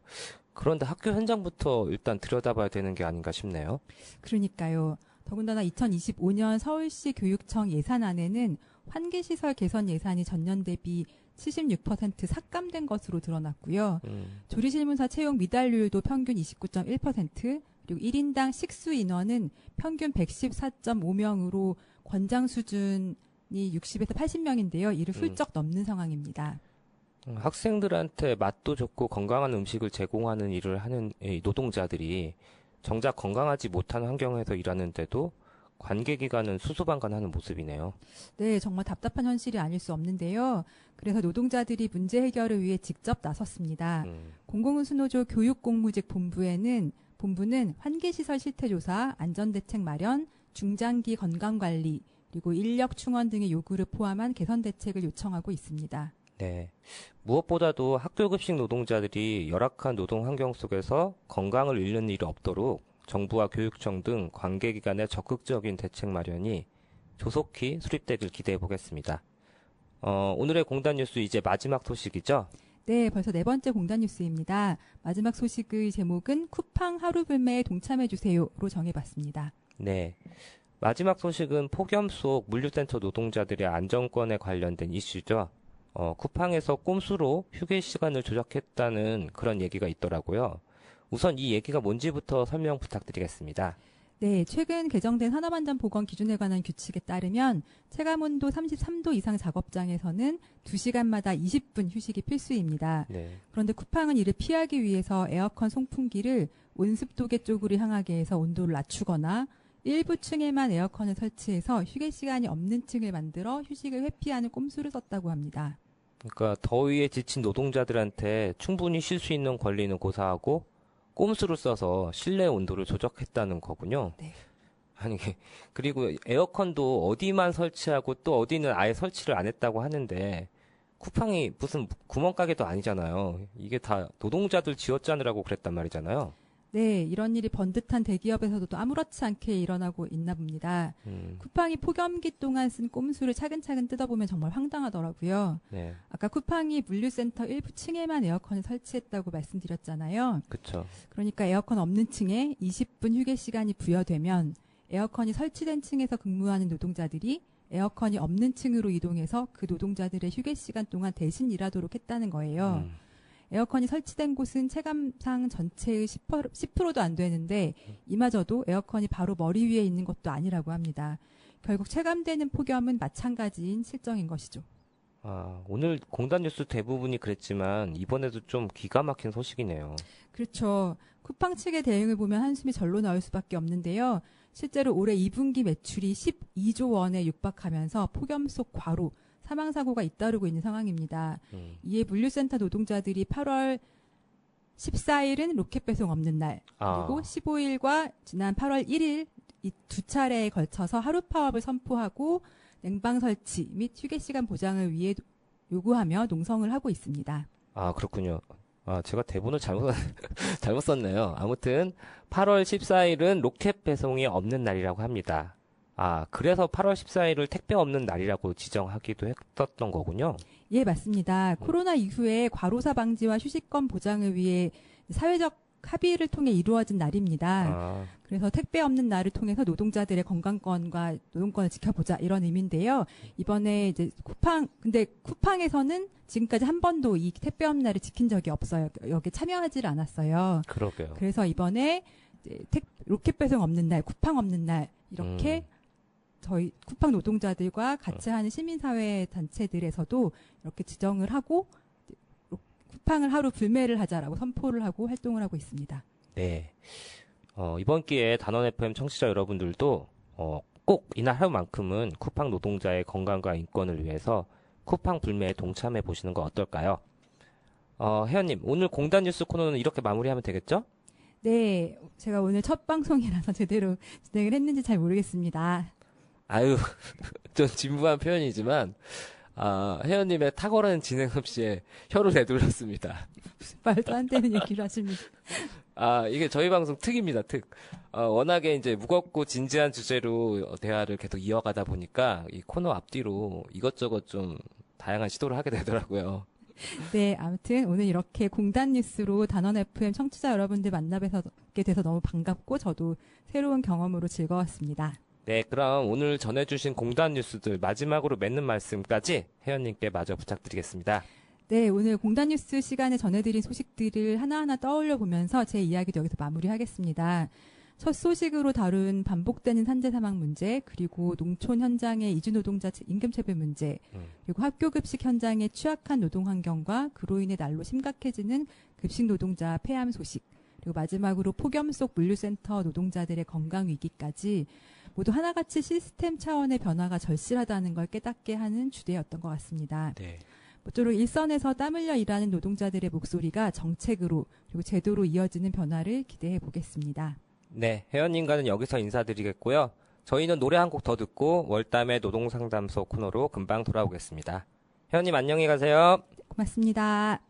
그런데 학교 현장부터 일단 들여다봐야 되는 게 아닌가 싶네요. 그러니까요. 더군다나 2025년 서울시 교육청 예산안에는 환기시설 개선 예산이 전년 대비 76% 삭감된 것으로 드러났고요. 조리실문사 채용 미달률도 평균 29.1%, 그리고 1인당 식수 인원은 평균 114.5명으로 권장 수준이 60에서 80명인데요. 이를 훌쩍 넘는 상황입니다. 학생들한테 맛도 좋고 건강한 음식을 제공하는 일을 하는 이 노동자들이 정작 건강하지 못한 환경에서 일하는데도 관계기관은 수수방관하는 모습이네요. 네, 정말 답답한 현실이 아닐 수 없는데요. 그래서 노동자들이 문제 해결을 위해 직접 나섰습니다. 공공운수노조 교육공무직 본부는 환기시설 실태조사, 안전대책 마련, 중장기 건강관리, 그리고 인력 충원 등의 요구를 포함한 개선 대책을 요청하고 있습니다. 네. 무엇보다도 학교급식 노동자들이 열악한 노동 환경 속에서 건강을 잃는 일이 없도록 정부와 교육청 등 관계기관의 적극적인 대책 마련이 조속히 수립되길 기대해 보겠습니다. 오늘의 공단 뉴스 이제 마지막 소식이죠? 네, 벌써 네 번째 공단 뉴스입니다. 마지막 소식의 제목은 쿠팡 하루 불매에 동참해주세요로 정해봤습니다. 네. 마지막 소식은 폭염 속 물류센터 노동자들의 안전권에 관련된 이슈죠. 쿠팡에서 꼼수로 휴게 시간을 조작했다는 그런 얘기가 있더라고요. 우선 이 얘기가 뭔지부터 설명 부탁드리겠습니다. 네, 최근 개정된 산업안전보건 기준에 관한 규칙에 따르면 체감온도 33도 이상 작업장에서는 2시간마다 20분 휴식이 필수입니다. 네. 그런데 쿠팡은 이를 피하기 위해서 에어컨 송풍기를 온습도계 쪽으로 향하게 해서 온도를 낮추거나 일부 층에만 에어컨을 설치해서 휴게 시간이 없는 층을 만들어 휴식을 회피하는 꼼수를 썼다고 합니다. 그러니까 더위에 지친 노동자들한테 충분히 쉴 수 있는 권리는 고사하고 꼼수를 써서 실내 온도를 조작했다는 거군요. 네. 아니, 그리고 에어컨도 어디만 설치하고 또 어디는 아예 설치를 안 했다고 하는데 쿠팡이 무슨 구멍가게도 아니잖아요. 이게 다 노동자들 지어짜느라고 그랬단 말이잖아요. 네, 이런 일이 번듯한 대기업에서도 아무렇지 않게 일어나고 있나 봅니다. 쿠팡이 폭염기 동안 쓴 꼼수를 차근차근 뜯어보면 정말 황당하더라고요. 네. 아까 쿠팡이 물류센터 일부 층에만 에어컨을 설치했다고 말씀드렸잖아요. 그렇죠. 그러니까 에어컨 없는 층에 20분 휴게 시간이 부여되면 에어컨이 설치된 층에서 근무하는 노동자들이 에어컨이 없는 층으로 이동해서 그 노동자들의 휴게 시간 동안 대신 일하도록 했다는 거예요. 에어컨이 설치된 곳은 체감상 전체의 10%도 안 되는데 이마저도 에어컨이 바로 머리 위에 있는 것도 아니라고 합니다. 결국 체감되는 폭염은 마찬가지인 실정인 것이죠. 오늘 공단 뉴스 대부분이 그랬지만 이번에도 좀 기가 막힌 소식이네요. 그렇죠. 쿠팡 측의 대응을 보면 한숨이 절로 나올 수밖에 없는데요. 실제로 올해 2분기 매출이 12조 원에 육박하면서 폭염 속 과로, 사망사고가 잇따르고 있는 상황입니다. 이에 물류센터 노동자들이 8월 14일은 로켓 배송 없는 날, 그리고 15일과 지난 8월 1일 이 두 차례에 걸쳐서 하루 파업을 선포하고 냉방 설치 및 휴게 시간 보장을 위해 요구하며 농성을 하고 있습니다. 아, 그렇군요. 아, 제가 대본을 잘못 썼네요. 아무튼 8월 14일은 로켓 배송이 없는 날이라고 합니다. 아, 그래서 8월 14일을 택배 없는 날이라고 지정하기도 했었던 거군요. 예, 맞습니다. 코로나 이후에 과로사 방지와 휴식권 보장을 위해 사회적 합의를 통해 이루어진 날입니다. 그래서 택배 없는 날을 통해서 노동자들의 건강권과 노동권을 지켜보자 이런 의미인데요. 이번에 이제 근데 쿠팡에서는 지금까지 한 번도 이 택배 없는 날을 지킨 적이 없어요. 여기 참여하지를 않았어요. 그러게요. 그래서 이번에 이제 로켓 배송 없는 날, 쿠팡 없는 날 이렇게 저희 쿠팡 노동자들과 같이 하는 시민사회 단체들에서도 이렇게 지정을 하고 쿠팡을 하루 불매를 하자라고 선포를 하고 활동을 하고 있습니다. 네. 이번 기회에 단원 FM 청취자 여러분들도 꼭 이날 하루만큼은 쿠팡 노동자의 건강과 인권을 위해서 쿠팡 불매에 동참해 보시는 거 어떨까요? 혜연님, 오늘 공단 뉴스 코너는 이렇게 마무리하면 되겠죠? 네, 제가 오늘 첫 방송이라서 제대로 진행을 했는지 잘 모르겠습니다. 아유, 좀 진부한 표현이지만 혜연님의 탁월한 진행 솜씨에 혀를 내둘렀습니다. 말도 안 되는 얘기를 하십니다. 이게 저희 방송 특입니다, 특. 워낙에 이제 무겁고 진지한 주제로 대화를 계속 이어가다 보니까 이 코너 앞뒤로 이것저것 좀 다양한 시도를 하게 되더라고요. 네, 아무튼 오늘 이렇게 공단 뉴스로 단원 FM 청취자 여러분들 만나뵙게 돼서 너무 반갑고 저도 새로운 경험으로 즐거웠습니다. 네, 그럼 오늘 전해주신 공단 뉴스들 마지막으로 맺는 말씀까지 혜연님께 마저 부탁드리겠습니다. 네, 오늘 공단 뉴스 시간에 전해드린 소식들을 하나하나 떠올려 보면서 제 이야기도 여기서 마무리하겠습니다. 첫 소식으로 다룬 반복되는 산재 사망 문제, 그리고 농촌 현장의 이주 노동자 임금체불 문제, 그리고 학교 급식 현장의 취약한 노동 환경과 그로 인해 날로 심각해지는 급식 노동자 폐암 소식, 그리고 마지막으로 폭염 속 물류센터 노동자들의 건강 위기까지 모두 하나같이 시스템 차원의 변화가 절실하다는 걸 깨닫게 하는 주제였던 것 같습니다. 네. 모쪼록 일선에서 땀 흘려 일하는 노동자들의 목소리가 정책으로 그리고 제도로 이어지는 변화를 기대해 보겠습니다. 네, 혜연님과는 여기서 인사드리겠고요. 저희는 노래 한 곡 더 듣고 월담의 노동상담소 코너로 금방 돌아오겠습니다. 혜연님 안녕히 가세요. 고맙습니다.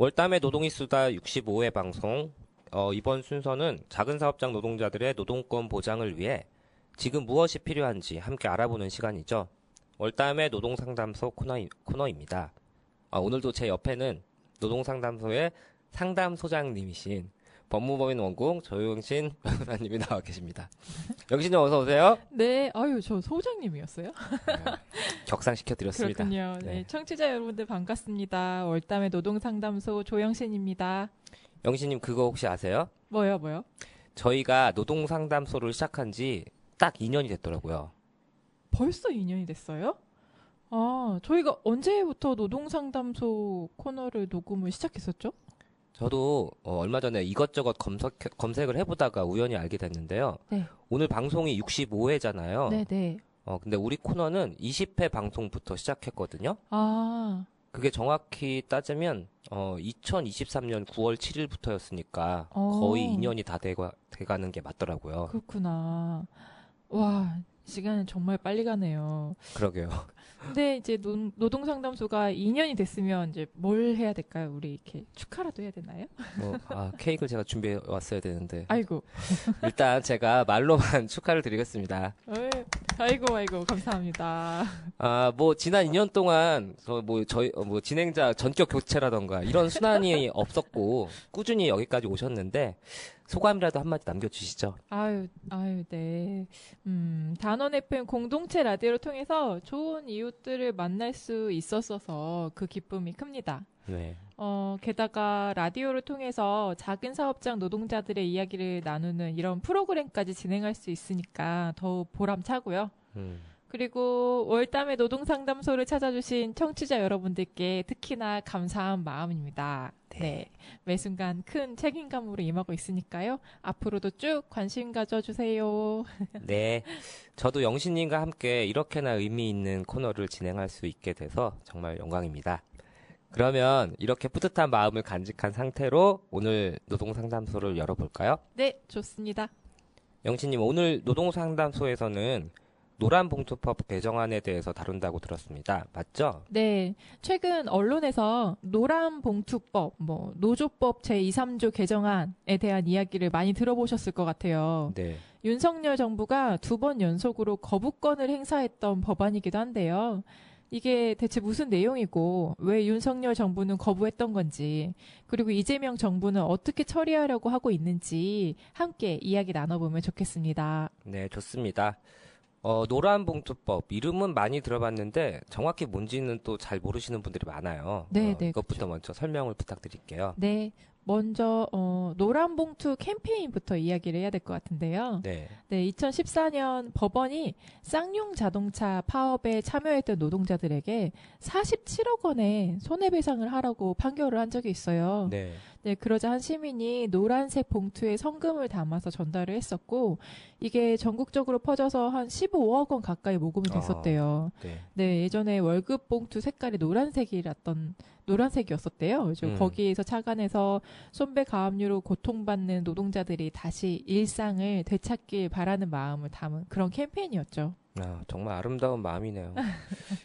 월담의 노동이 수다 65회 방송. 이번 순서는 작은 사업장 노동자들의 노동권 보장을 위해 지금 무엇이 필요한지 함께 알아보는 시간이죠. 월담의 노동상담소 코너입니다. 오늘도 제 옆에는 노동상담소의 상담소장님이신 법무법인 원공 조영신 변호사님이 나와 계십니다. 영신님 어서 오세요. 네, 아유, 저 소장님이었어요? 격상시켜드렸습니다. 그렇군요. 네, 청취자 여러분들 반갑습니다. 월담의 노동상담소 조영신입니다. 영신님 그거 혹시 아세요? 뭐요? 저희가 노동상담소를 시작한 지 딱 2년이 됐더라고요. 벌써 2년이 됐어요? 저희가 언제부터 노동상담소 코너를 녹음을 시작했었죠? 저도 얼마 전에 이것저것 검색을 해보다가 우연히 알게 됐는데요. 네. 오늘 방송이 65회잖아요. 네네. 근데 우리 코너는 20회 방송부터 시작했거든요. 그게 정확히 따지면 2023년 9월 7일부터였으니까 거의 2년이 다 돼가는 게 맞더라고요. 그렇구나. 와, 시간은 정말 빨리 가네요. 그러게요. 근데 이제 노동상담소가 2년이 됐으면 이제 뭘 해야 될까요? 우리 이렇게 축하라도 해야 되나요? 케이크를 제가 준비해 왔어야 되는데. 아이고. 일단 제가 말로만 축하를 드리겠습니다. 아이고, 감사합니다. 지난 2년 동안, 진행자 전격 교체라던가 이런 순환이 없었고, 꾸준히 여기까지 오셨는데, 소감이라도 한마디 남겨주시죠. 아유, 네. 단원 FM 공동체 라디오를 통해서 좋은 이웃들을 만날 수 있었어서 그 기쁨이 큽니다. 네. 게다가 라디오를 통해서 작은 사업장 노동자들의 이야기를 나누는 이런 프로그램까지 진행할 수 있으니까 더 보람차고요. 그리고 월담의 노동상담소를 찾아주신 청취자 여러분들께 특히나 감사한 마음입니다. 네. 매 순간 큰 책임감으로 임하고 있으니까요. 앞으로도 쭉 관심 가져주세요. 네. 저도 영신님과 함께 이렇게나 의미 있는 코너를 진행할 수 있게 돼서 정말 영광입니다. 그러면 이렇게 뿌듯한 마음을 간직한 상태로 오늘 노동상담소를 열어볼까요? 네, 좋습니다. 영신님, 오늘 노동상담소에서는 노란봉투법 개정안에 대해서 다룬다고 들었습니다. 맞죠? 네. 최근 언론에서 노란봉투법, 노조법 제2, 3조 개정안에 대한 이야기를 많이 들어보셨을 것 같아요. 네. 윤석열 정부가 2번 연속으로 거부권을 행사했던 법안이기도 한데요. 이게 대체 무슨 내용이고 왜 윤석열 정부는 거부했던 건지 그리고 이재명 정부는 어떻게 처리하려고 하고 있는지 함께 이야기 나눠보면 좋겠습니다. 네, 좋습니다. 노란봉투법 이름은 많이 들어봤는데 정확히 뭔지는 또 잘 모르시는 분들이 많아요. 네, 이것부터 그렇죠. 먼저 설명을 부탁드릴게요. 네. 먼저 노란봉투 캠페인부터 이야기를 해야 될 것 같은데요. 네. 네, 2014년 법원이 쌍용 자동차 파업에 참여했던 노동자들에게 47억 원의 손해배상을 하라고 판결을 한 적이 있어요. 네. 네, 그러자 한 시민이 노란색 봉투에 성금을 담아서 전달을 했었고 이게 전국적으로 퍼져서 한 15억 원 가까이 모금이 됐었대요. 네. 네, 예전에 월급 봉투 색깔이 노란색이었었대요. 그래서 거기에서 착안해서 손배 가압류로 고통받는 노동자들이 다시 일상을 되찾길 바라는 마음을 담은 그런 캠페인이었죠. 정말 아름다운 마음이네요.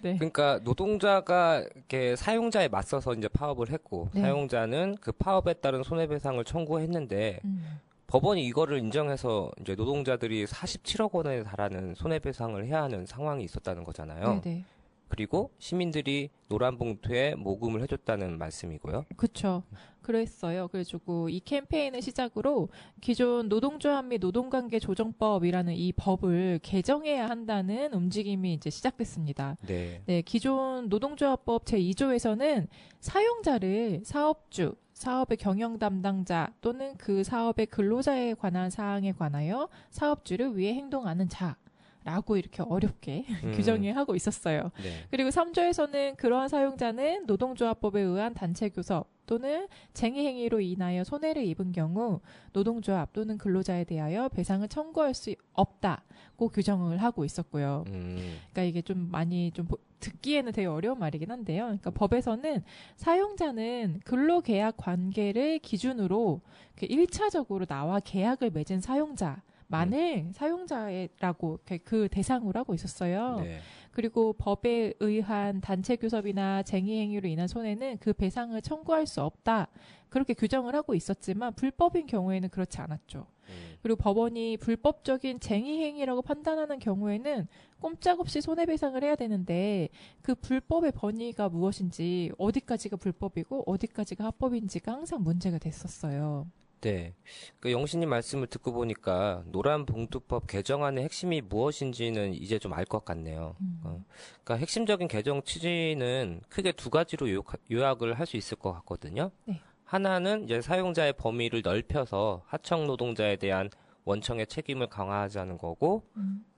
네. 그러니까 노동자가 이렇게 사용자에 맞서서 이제 파업을 했고 네. 사용자는 그 파업에 따른 손해배상을 청구했는데 법원이 이거를 인정해서 이제 노동자들이 47억 원에 달하는 손해배상을 해야 하는 상황이 있었다는 거잖아요. 네네. 그리고 시민들이 노란 봉투에 모금을 해줬다는 말씀이고요. 그렇죠. 그랬어요. 그래가지고 이 캠페인을 시작으로 기존 노동조합 및 노동관계조정법이라는 이 법을 개정해야 한다는 움직임이 이제 시작됐습니다. 네. 네, 기존 노동조합법 제2조에서는 사용자를 사업주, 사업의 경영 담당자 또는 그 사업의 근로자에 관한 사항에 관하여 사업주를 위해 행동하는 자 라고 이렇게 어렵게 규정을 하고 있었어요. 네. 그리고 3조에서는 그러한 사용자는 노동조합법에 의한 단체 교섭 또는 쟁의 행위로 인하여 손해를 입은 경우 노동조합 또는 근로자에 대하여 배상을 청구할 수 없다고 규정을 하고 있었고요. 그러니까 이게 좀 많이 좀 듣기에는 되게 어려운 말이긴 한데요. 그러니까 법에서는 사용자는 근로계약 관계를 기준으로 1차적으로 나와 계약을 맺은 사용자 만을 사용자라고 그 대상으로 하고 있었어요. 네. 그리고 법에 의한 단체 교섭이나 쟁의 행위로 인한 손해는 그 배상을 청구할 수 없다. 그렇게 규정을 하고 있었지만 불법인 경우에는 그렇지 않았죠. 그리고 법원이 불법적인 쟁의 행위라고 판단하는 경우에는 꼼짝없이 손해배상을 해야 되는데 그 불법의 범위가 무엇인지 어디까지가 불법이고 어디까지가 합법인지가 항상 문제가 됐었어요. 네. 그 영신님 말씀을 듣고 보니까 노란봉투법 개정안의 핵심이 무엇인지는 이제 좀 알 것 같네요. 그러니까 핵심적인 개정 취지는 크게 두 가지로 요약을 할 수 있을 것 같거든요. 네. 하나는 이제 사용자의 범위를 넓혀서 하청 노동자에 대한 원청의 책임을 강화하자는 거고,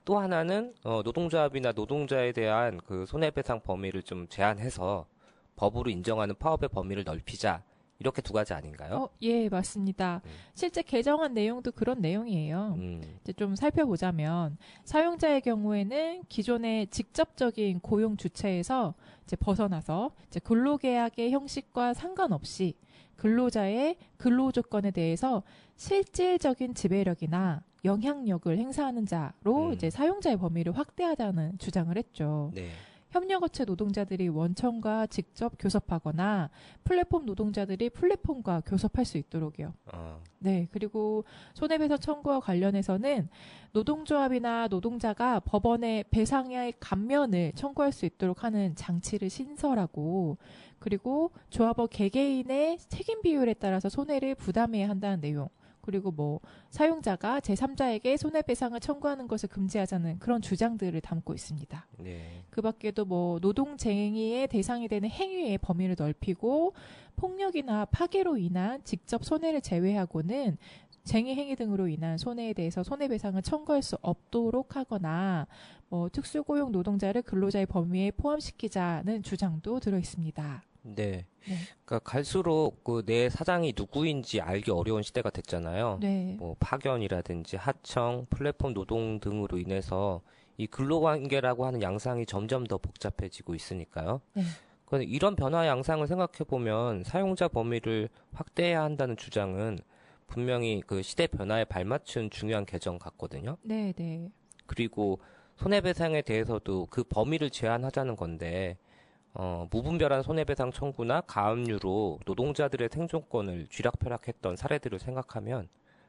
또 하나는 노동조합이나 노동자에 대한 그 손해배상 범위를 좀 제한해서 법으로 인정하는 파업의 범위를 넓히자. 이렇게 두 가지 아닌가요? 예, 맞습니다. 실제 개정안 내용도 그런 내용이에요. 이제 좀 살펴보자면 사용자의 경우에는 기존의 직접적인 고용 주체에서 이제 벗어나서 이제 근로계약의 형식과 상관없이 근로자의 근로 조건에 대해서 실질적인 지배력이나 영향력을 행사하는 자로 이제 사용자의 범위를 확대하자는 주장을 했죠. 네. 협력업체 노동자들이 원청과 직접 교섭하거나 플랫폼 노동자들이 플랫폼과 교섭할 수 있도록이요. 네, 그리고 손해배상 청구와 관련해서는 노동조합이나 노동자가 법원에 배상의 감면을 청구할 수 있도록 하는 장치를 신설하고, 그리고 조합원 개개인의 책임 비율에 따라서 손해를 부담해야 한다는 내용, 그리고 뭐 사용자가 제3자에게 손해배상을 청구하는 것을 금지하자는 그런 주장들을 담고 있습니다. 네. 그 밖에도 뭐 노동쟁의의 대상이 되는 행위의 범위를 넓히고, 폭력이나 파괴로 인한 직접 손해를 제외하고는 쟁의 행위 등으로 인한 손해에 대해서 손해배상을 청구할 수 없도록 하거나, 뭐 특수고용 노동자를 근로자의 범위에 포함시키자는 주장도 들어 있습니다. 네. 네. 그러니까 갈수록 그 내 사장이 누구인지 알기 어려운 시대가 됐잖아요. 네. 뭐 파견이라든지 하청, 플랫폼 노동 등으로 인해서 이 근로관계라고 하는 양상이 점점 더 복잡해지고 있으니까요. 네. 그런데 이런 변화 양상을 생각해 보면 사용자 범위를 확대해야 한다는 주장은 분명히 그 시대 변화에 발맞춘 중요한 개정 같거든요. 네, 네. 그리고 손해배상에 대해서도 그 범위를 제한하자는 건데, 무분별한 손해배상 청구나 가압류로 노동자들의 생존권을 쥐락펴락했던 사례들을 생각하면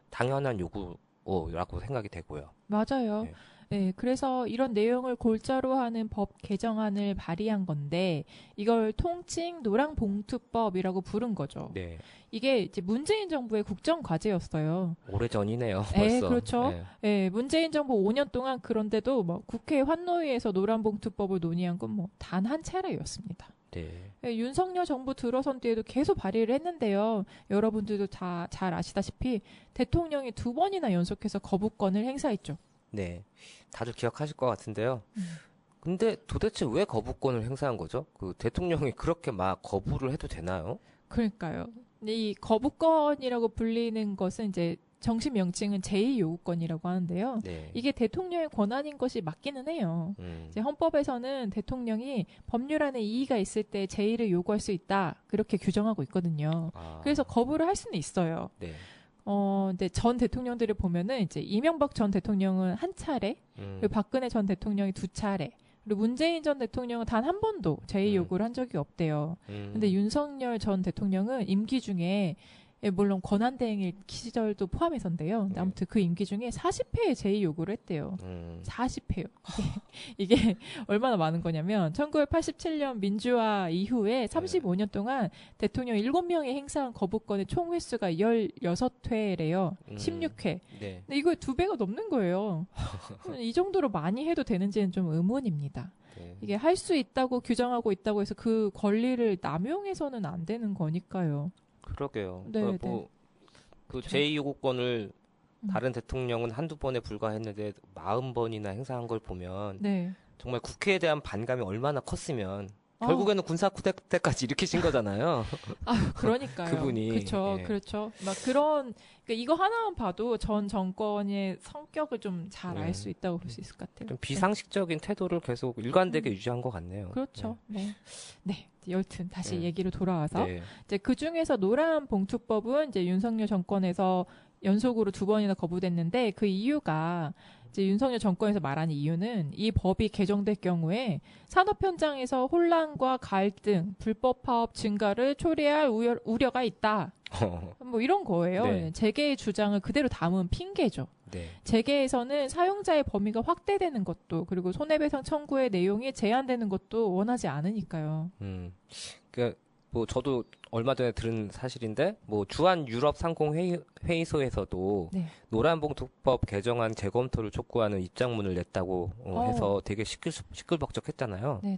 당연한 요구라고 생각이 되고요. 맞아요. 네. 네, 그래서 이런 내용을 골자로 하는 법 개정안을 발의한 건데 이걸 통칭 노란봉투법이라고 부른 거죠. 네. 이게 이제 문재인 정부의 국정 과제였어요. 오래전이네요. 네, 벌써. 그렇죠. 네. 네, 문재인 정부 5년 동안 그런데도 뭐 국회 환노위에서 노란봉투법을 논의한 건 뭐 단 한 차례였습니다. 네. 네, 윤석열 정부 들어선 뒤에도 계속 발의를 했는데요. 여러분들도 다 잘 아시다시피 대통령이 2번이나 연속해서 거부권을 행사했죠. 네. 다들 기억하실 것 같은데요. 근데 도대체 왜 거부권을 행사한 거죠? 그 대통령이 그렇게 막 거부를 해도 되나요? 그러니까요. 이 거부권이라고 불리는 것은 이제 정식 명칭은 제2요구권이라고 하는데요. 네. 이게 대통령의 권한인 것이 맞기는 해요. 이제 헌법에서는 대통령이 법률안에 이의가 있을 때 제2를 요구할 수 있다. 그렇게 규정하고 있거든요. 그래서 거부를 할 수는 있어요. 네. 근데 전 대통령들을 보면은 이제 이명박 전 대통령은 한 차례, 그리고 박근혜 전 대통령이 2차례, 그리고 문재인 전 대통령은 단 한 번도 제2 요구를 한 적이 없대요. 근데 윤석열 전 대통령은 임기 중에 물론 권한대행일 시절도 포함해서인데요. 근데 아무튼 그 임기 중에 40회의 제2 요구를 했대요. 40회요. 이게 얼마나 많은 거냐면 1987년 민주화 이후에 35년 동안 대통령 7명이 행사한 거부권의 총 횟수가 16회래요. 16회. 네. 근데 이거 2배가 넘는 거예요. 이 정도로 많이 해도 되는지는 좀 의문입니다. 네. 이게 할 수 있다고 규정하고 있다고 해서 그 권리를 남용해서는 안 되는 거니까요. 그러게요. 네, 그러니까 뭐, 그 제2요구권을 다른 대통령은 한두 번에 불과했는데 40번이나 행사한 걸 보면 네. 정말 국회에 대한 반감이 얼마나 컸으면 결국에는 군사 쿠데타까지 일으키신 거잖아요. 그러니까요. 그분이. 그렇죠. 예. 그렇죠. 막 그런 그러니까 이거 하나만 봐도 전 정권의 성격을 좀 잘 알 수 있다고 볼 수 있을 것 같아요. 좀 비상식적인 태도를 계속 일관되게 유지한 것 같네요. 그렇죠. 네. 네. 여튼 다시 네. 얘기로 돌아와서 네. 이제 그 중에서 노란봉투법은 이제 윤석열 정권에서 연속으로 2번이나 거부됐는데 그 이유가 이제 윤석열 정권에서 말하는 이유는 이 법이 개정될 경우에 산업 현장에서 혼란과 갈등, 불법 파업 증가를 초래할 우려가 있다. 뭐 이런 거예요. 네. 재계의 주장을 그대로 담은 핑계죠. 네. 재계에서는 사용자의 범위가 확대되는 것도 그리고 손해배상 청구의 내용이 제한되는 것도 원하지 않으니까요. 그러니까 뭐 저도 얼마 전에 들은 사실인데 뭐 주한 유럽 상공 회의소에서도 네. 노란봉투법 개정안 재검토를 촉구하는 입장문을 냈다고 해서 되게 시끌벅적했잖아요. 네네.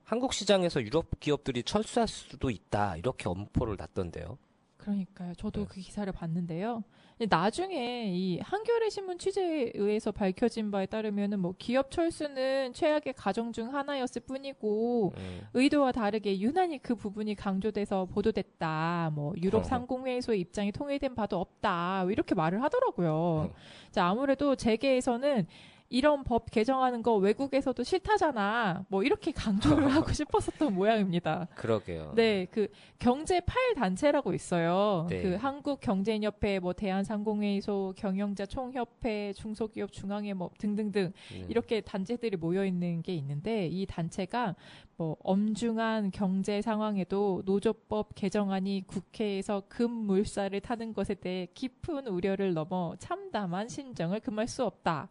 한국 시장에서 유럽 기업들이 철수할 수도 있다 이렇게 엄포를 놨던데요. 그러니까요. 저도 네. 그 기사를 봤는데요. 나중에 이 한겨레 신문 취재에 의해서 밝혀진 바에 따르면은 뭐 기업 철수는 최악의 가정 중 하나였을 뿐이고 의도와 다르게 유난히 그 부분이 강조돼서 보도됐다. 뭐 유럽 상공회의소의 입장이 통일된 바도 없다. 이렇게 말을 하더라고요. 자, 아무래도 재계에서는 이런 법 개정하는 거 외국에서도 싫다잖아. 뭐 이렇게 강조를 하고 싶었었던 모양입니다. 그러게요. 네, 그 경제 8단체라고 있어요. 네. 그 한국경제인협회, 뭐 대한상공회의소, 경영자 총협회, 중소기업 중앙회법 등등등 이렇게 단체들이 모여 있는 게 있는데 이 단체가 뭐 엄중한 경제 상황에도 노조법 개정안이 국회에서 급물살을 타는 것에 대해 깊은 우려를 넘어 참담한 심정을 금할 수 없다.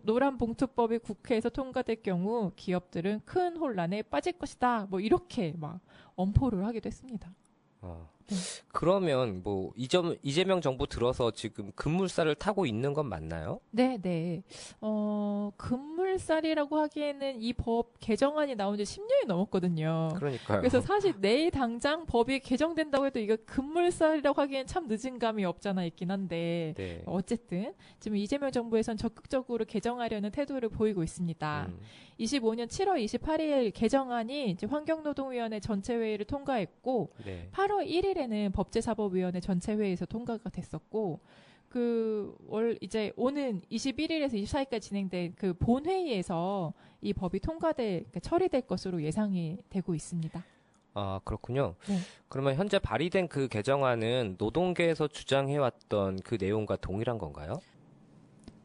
노란봉투법이 국회에서 통과될 경우 기업들은 큰 혼란에 빠질 것이다. 뭐 이렇게 막 엄포를 하기도 했습니다. 네. 그러면 뭐 이재명 정부 들어서 지금 급물살을 타고 있는 건 맞나요? 네. 급물살이라고 하기에는 이 법 개정안이 나온 지 10년이 넘었거든요. 그러니까요. 그래서 사실 내일 당장 법이 개정된다고 해도 이거 급물살이라고 하기엔 참 늦은 감이 없잖아 있긴 한데 네. 어쨌든 지금 이재명 정부에선 적극적으로 개정하려는 태도를 보이고 있습니다. 25년 7월 28일 개정안이 이제 환경노동위원회 전체회의를 통과했고 네. 8월 1일에는 법제사법위원회 전체회의에서 통과가 됐었고 이제 오는 21일에서 24일까지 진행된 그 본회의에서 이 법이 그러니까 처리될 것으로 예상이 되고 있습니다. 아, 그렇군요. 네. 그러면 현재 발의된 그 개정안은 노동계에서 주장해왔던 그 내용과 동일한 건가요?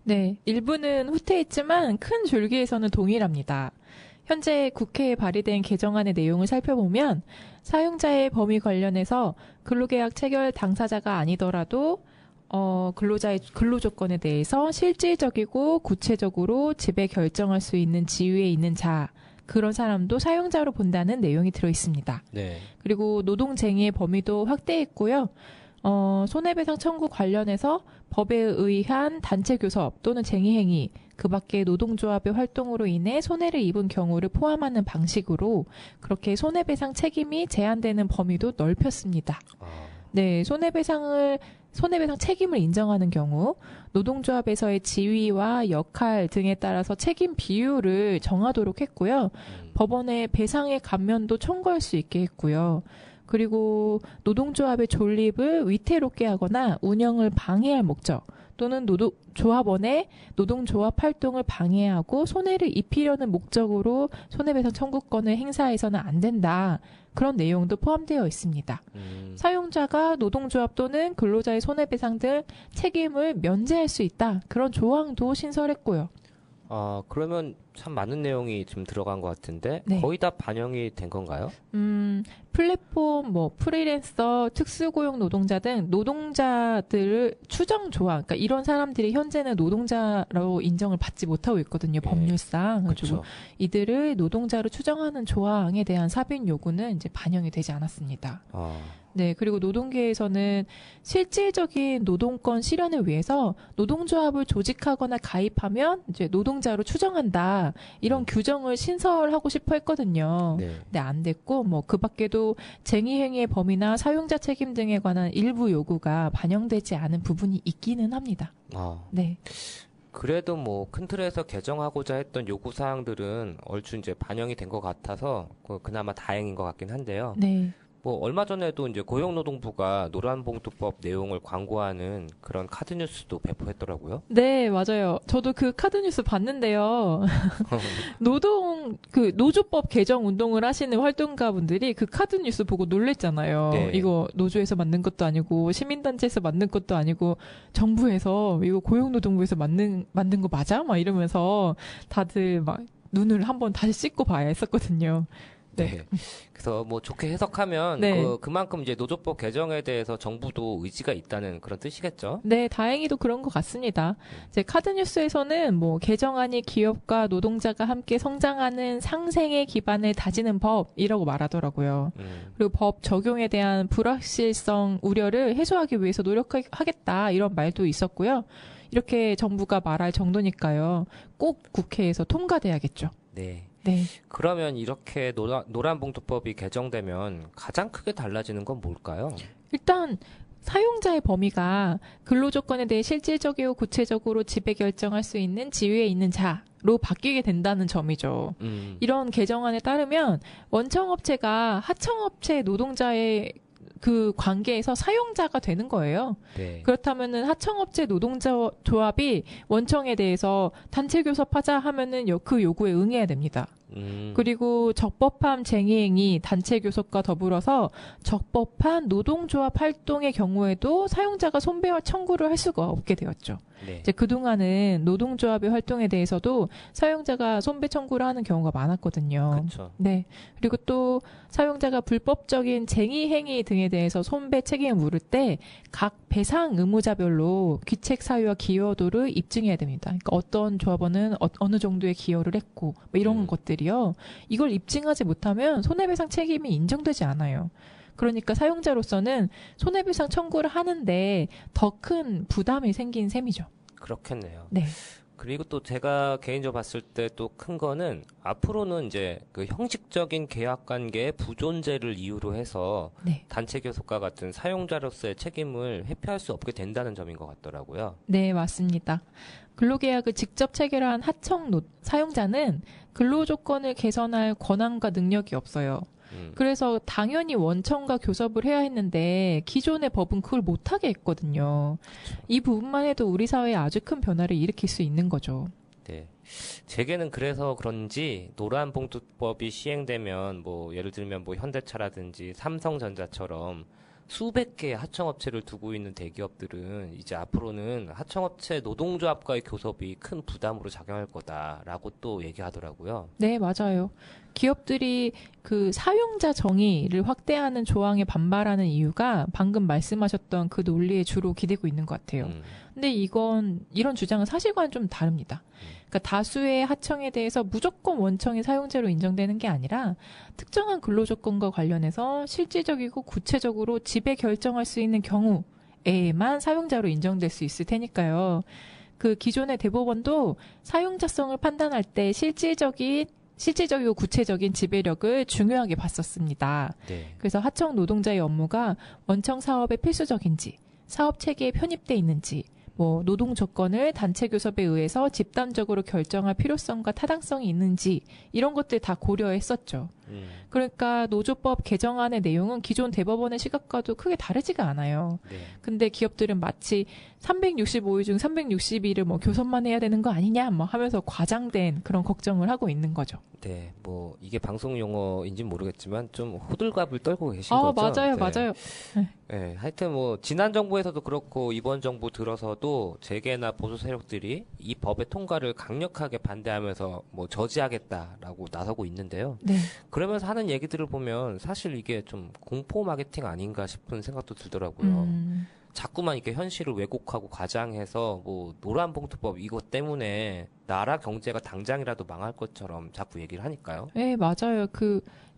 네, 일부는 후퇴했지만 큰 줄기에서는 동일합니다. 현재 국회에 발의된 개정안의 내용을 살펴보면 사용자의 범위 관련해서 근로계약 체결 당사자가 아니더라도 근로자의 근로조건에 대해서 실질적이고 구체적으로 지배 결정할 수 있는 지위에 있는 자, 그런 사람도 사용자로 본다는 내용이 들어 있습니다. 네. 그리고 노동쟁의의 범위도 확대했고요. 손해배상 청구 관련해서 법에 의한 단체 교섭 또는 쟁의행위, 그 밖에 노동조합의 활동으로 인해 손해를 입은 경우를 포함하는 방식으로 그렇게 손해배상 책임이 제한되는 범위도 넓혔습니다. 네, 손해배상 책임을 인정하는 경우 노동조합에서의 지위와 역할 등에 따라서 책임 비율을 정하도록 했고요. 법원에 배상의 감면도 청구할 수 있게 했고요. 그리고 노동조합의 존립을 위태롭게 하거나 운영을 방해할 목적 또는 조합원의 노동조합 활동을 방해하고 손해를 입히려는 목적으로 손해배상 청구권을 행사해서는 안 된다. 그런 내용도 포함되어 있습니다. 사용자가 노동조합 또는 근로자의 손해배상 등 책임을 면제할 수 있다. 그런 조항도 신설했고요. 그러면 참 많은 내용이 지금 들어간 것 같은데 네. 거의 다 반영이 된 건가요? 플랫폼, 프리랜서, 특수고용 노동자 등 노동자들을 추정 조항, 그러니까 이런 사람들이 현재는 노동자로 인정을 받지 못하고 있거든요, 법률상. 그렇죠. 이들을 노동자로 추정하는 조항에 대한 사빈 요구는 이제 반영이 되지 않았습니다. 네, 그리고 노동계에서는 실질적인 노동권 실현을 위해서 노동조합을 조직하거나 가입하면 이제 노동자로 추정한다. 이런 규정을 신설하고 싶어 했거든요. 네. 네, 안 됐고, 그 밖에도 쟁의행위의 범위나 사용자 책임 등에 관한 일부 요구가 반영되지 않은 부분이 있기는 합니다. 네. 그래도 큰 틀에서 개정하고자 했던 요구 사항들은 얼추 이제 반영이 된 것 같아서 그나마 다행인 것 같긴 한데요. 네. 뭐 얼마 전에도 이제 고용노동부가 노란봉투법 내용을 광고하는 그런 카드 뉴스도 배포했더라고요. 네, 맞아요. 저도 그 카드 뉴스 봤는데요. 노조법 개정 운동을 하시는 활동가분들이 그 카드 뉴스 보고 놀랬잖아요. 네. 이거 노조에서 만든 것도 아니고 시민단체에서 만든 것도 아니고 정부에서 이거 고용노동부에서 만든 거 맞아? 막 이러면서 다들 막 눈을 한번 다시 씻고 봐야 했었거든요. 네. 그래서 뭐 좋게 해석하면 네. 그만큼 이제 노조법 개정에 대해서 정부도 의지가 있다는 그런 뜻이겠죠. 네, 다행히도 그런 것 같습니다. 이제 카드뉴스에서는 뭐 개정안이 기업과 노동자가 함께 성장하는 상생의 기반을 다지는 법이라고 말하더라고요. 그리고 법 적용에 대한 불확실성 우려를 해소하기 위해서 노력하겠다 이런 말도 있었고요. 이렇게 정부가 말할 정도니까요. 꼭 국회에서 통과돼야겠죠. 네. 네. 그러면 이렇게 노란봉투법이 개정되면 가장 크게 달라지는 건 뭘까요? 일단 사용자의 범위가 근로조건에 대해 실질적이고 구체적으로 지배 결정할 수 있는 지위에 있는 자로 바뀌게 된다는 점이죠. 이런 개정안에 따르면 원청업체가 하청업체 노동자의 그 관계에서 사용자가 되는 거예요. 네. 그렇다면은 하청업체 노동자 조합이 원청에 대해서 단체 교섭하자 하면은 그 요구에 응해야 됩니다. 그리고 적법한 쟁의행위, 단체 교섭과 더불어서 적법한 노동조합 활동의 경우에도 사용자가 손배와 청구를 할 수가 없게 되었죠. 네. 이제 그동안은 노동조합의 활동에 대해서도 사용자가 손배 청구를 하는 경우가 많았거든요. 그렇죠. 네. 그리고 또 사용자가 불법적인 쟁의 행위 등에 대해서 손배 책임을 물을 때 각 배상 의무자별로 귀책 사유와 기여도를 입증해야 됩니다. 그러니까 어떤 조합원은 어느 정도의 기여를 했고 뭐 이런 것들이요. 이걸 입증하지 못하면 손해배상 책임이 인정되지 않아요. 그러니까 사용자로서는 손해배상 청구를 하는데 더 큰 부담이 생긴 셈이죠. 그렇겠네요. 네. 그리고 또 제가 개인적으로 봤을 때 또 큰 거는 앞으로는 이제 그 형식적인 계약 관계의 부존재를 이유로 해서 네. 단체 교섭과 같은 사용자로서의 책임을 회피할 수 없게 된다는 점인 것 같더라고요. 네, 맞습니다. 근로계약을 직접 체결한 사용자는 근로조건을 개선할 권한과 능력이 없어요. 그래서 당연히 원청과 교섭을 해야 했는데 기존의 법은 그걸 못하게 했거든요. 이 부분만 해도 우리 사회에 아주 큰 변화를 일으킬 수 있는 거죠. 네. 제게는 그래서 그런지 노란봉투법이 시행되면 뭐 예를 들면 뭐 현대차라든지 삼성전자처럼 수백 개의 하청업체를 두고 있는 대기업들은 이제 앞으로는 하청업체 노동조합과의 교섭이 큰 부담으로 작용할 거다라고 또 얘기하더라고요. 네, 맞아요. 기업들이 그 사용자 정의를 확대하는 조항에 반발하는 이유가 방금 말씀하셨던 그 논리에 주로 기대고 있는 것 같아요. 근데 이런 주장은 사실과는 좀 다릅니다. 그러니까 다수의 하청에 대해서 무조건 원청이 사용자로 인정되는 게 아니라 특정한 근로조건과 관련해서 실질적이고 구체적으로 지배 결정할 수 있는 경우에만 사용자로 인정될 수 있을 테니까요. 그 기존의 대법원도 사용자성을 판단할 때 실질적이고 구체적인 지배력을 중요하게 봤었습니다. 네. 그래서 하청 노동자의 업무가 원청 사업에 필수적인지, 사업 체계에 편입돼 있는지, 뭐 노동 조건을 단체 교섭에 의해서 집단적으로 결정할 필요성과 타당성이 있는지 이런 것들 다 고려했었죠. 그러니까 노조법 개정안의 내용은 기존 대법원의 시각과도 크게 다르지가 않아요. 네. 근데 기업들은 마치 365일 중 360일을 뭐 교섭만 해야 되는 거 아니냐 뭐 하면서 과장된 그런 걱정을 하고 있는 거죠. 네, 뭐 이게 방송 용어인지는 모르겠지만 좀 호들갑을 떨고 계신 거죠. 맞아요, 네. 맞아요. 네, 하여튼 뭐 지난 정부에서도 그렇고 이번 정부 들어서도 재계나 보수 세력들이 이 법의 통과를 강력하게 반대하면서 뭐 저지하겠다라고 나서고 있는데요. 네. 그러면서 하는 얘기들을 보면 사실 이게 좀 공포 마케팅 아닌가 싶은 생각도 들더라고요. 자꾸만 이렇게 현실을 왜곡하고 과장해서 뭐 노란봉투법 이것 때문에 나라 경제가 당장이라도 망할 것처럼 자꾸 얘기를 하니까요. 네, 맞아요.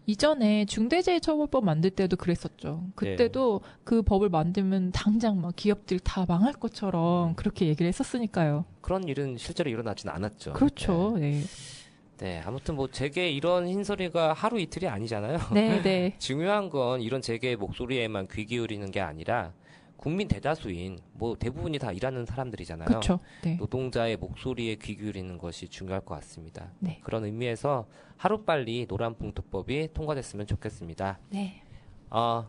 이전에 중대재해처벌법 만들 때도 그랬었죠. 그때도 그 법을 만들면 당장 막 기업들 다 망할 것처럼 그렇게 얘기를 했었으니까요. 그런 일은 실제로 일어나진 않았죠. 그렇죠. 네. 네, 아무튼 뭐 재계 이런 흰소리가 하루 이틀이 아니잖아요. 네, 네. 중요한 건 이런 재계의 목소리에만 귀 기울이는 게 아니라 국민 대다수인 뭐 대부분이 다 일하는 사람들이잖아요. 그렇죠. 네. 노동자의 목소리에 귀 기울이는 것이 중요할 것 같습니다. 네. 그런 의미에서 하루빨리 노란봉투법이 통과됐으면 좋겠습니다. 네.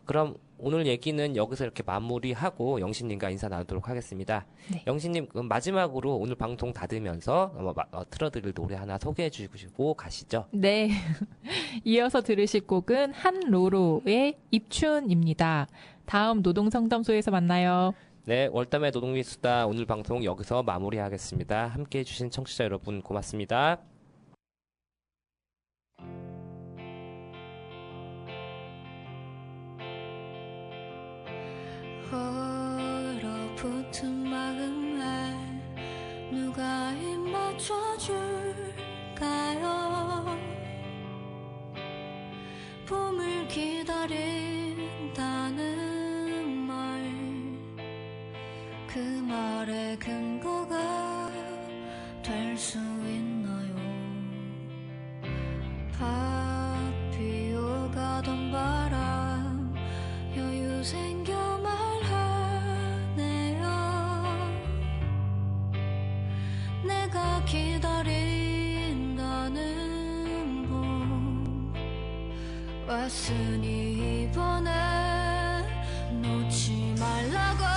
그럼 오늘 얘기는 여기서 이렇게 마무리하고 영신님과 인사 나누도록 하겠습니다. 네. 영신님, 그럼 마지막으로 오늘 방송 닫으면서 틀어드릴 노래 하나 소개해 주시고 가시죠. 네. 이어서 들으실 곡은 한로로의 입춘입니다. 다음 노동상담소에서 만나요. 네, 월담의 노동미 수다 오늘 방송 여기서 마무리하겠습니다. 함께해 주신 청취자 여러분 고맙습니다. 얼어붙은 마음에 누가 입 맞춰줄까요? 봄을 기다린다는 말, 그 말의 근거가 될 수 있나요? 밭 피어가던 바람 여유 생겨 말하네요. 내가 기다린다는 봄 왔으니 이번에 놓지 말라고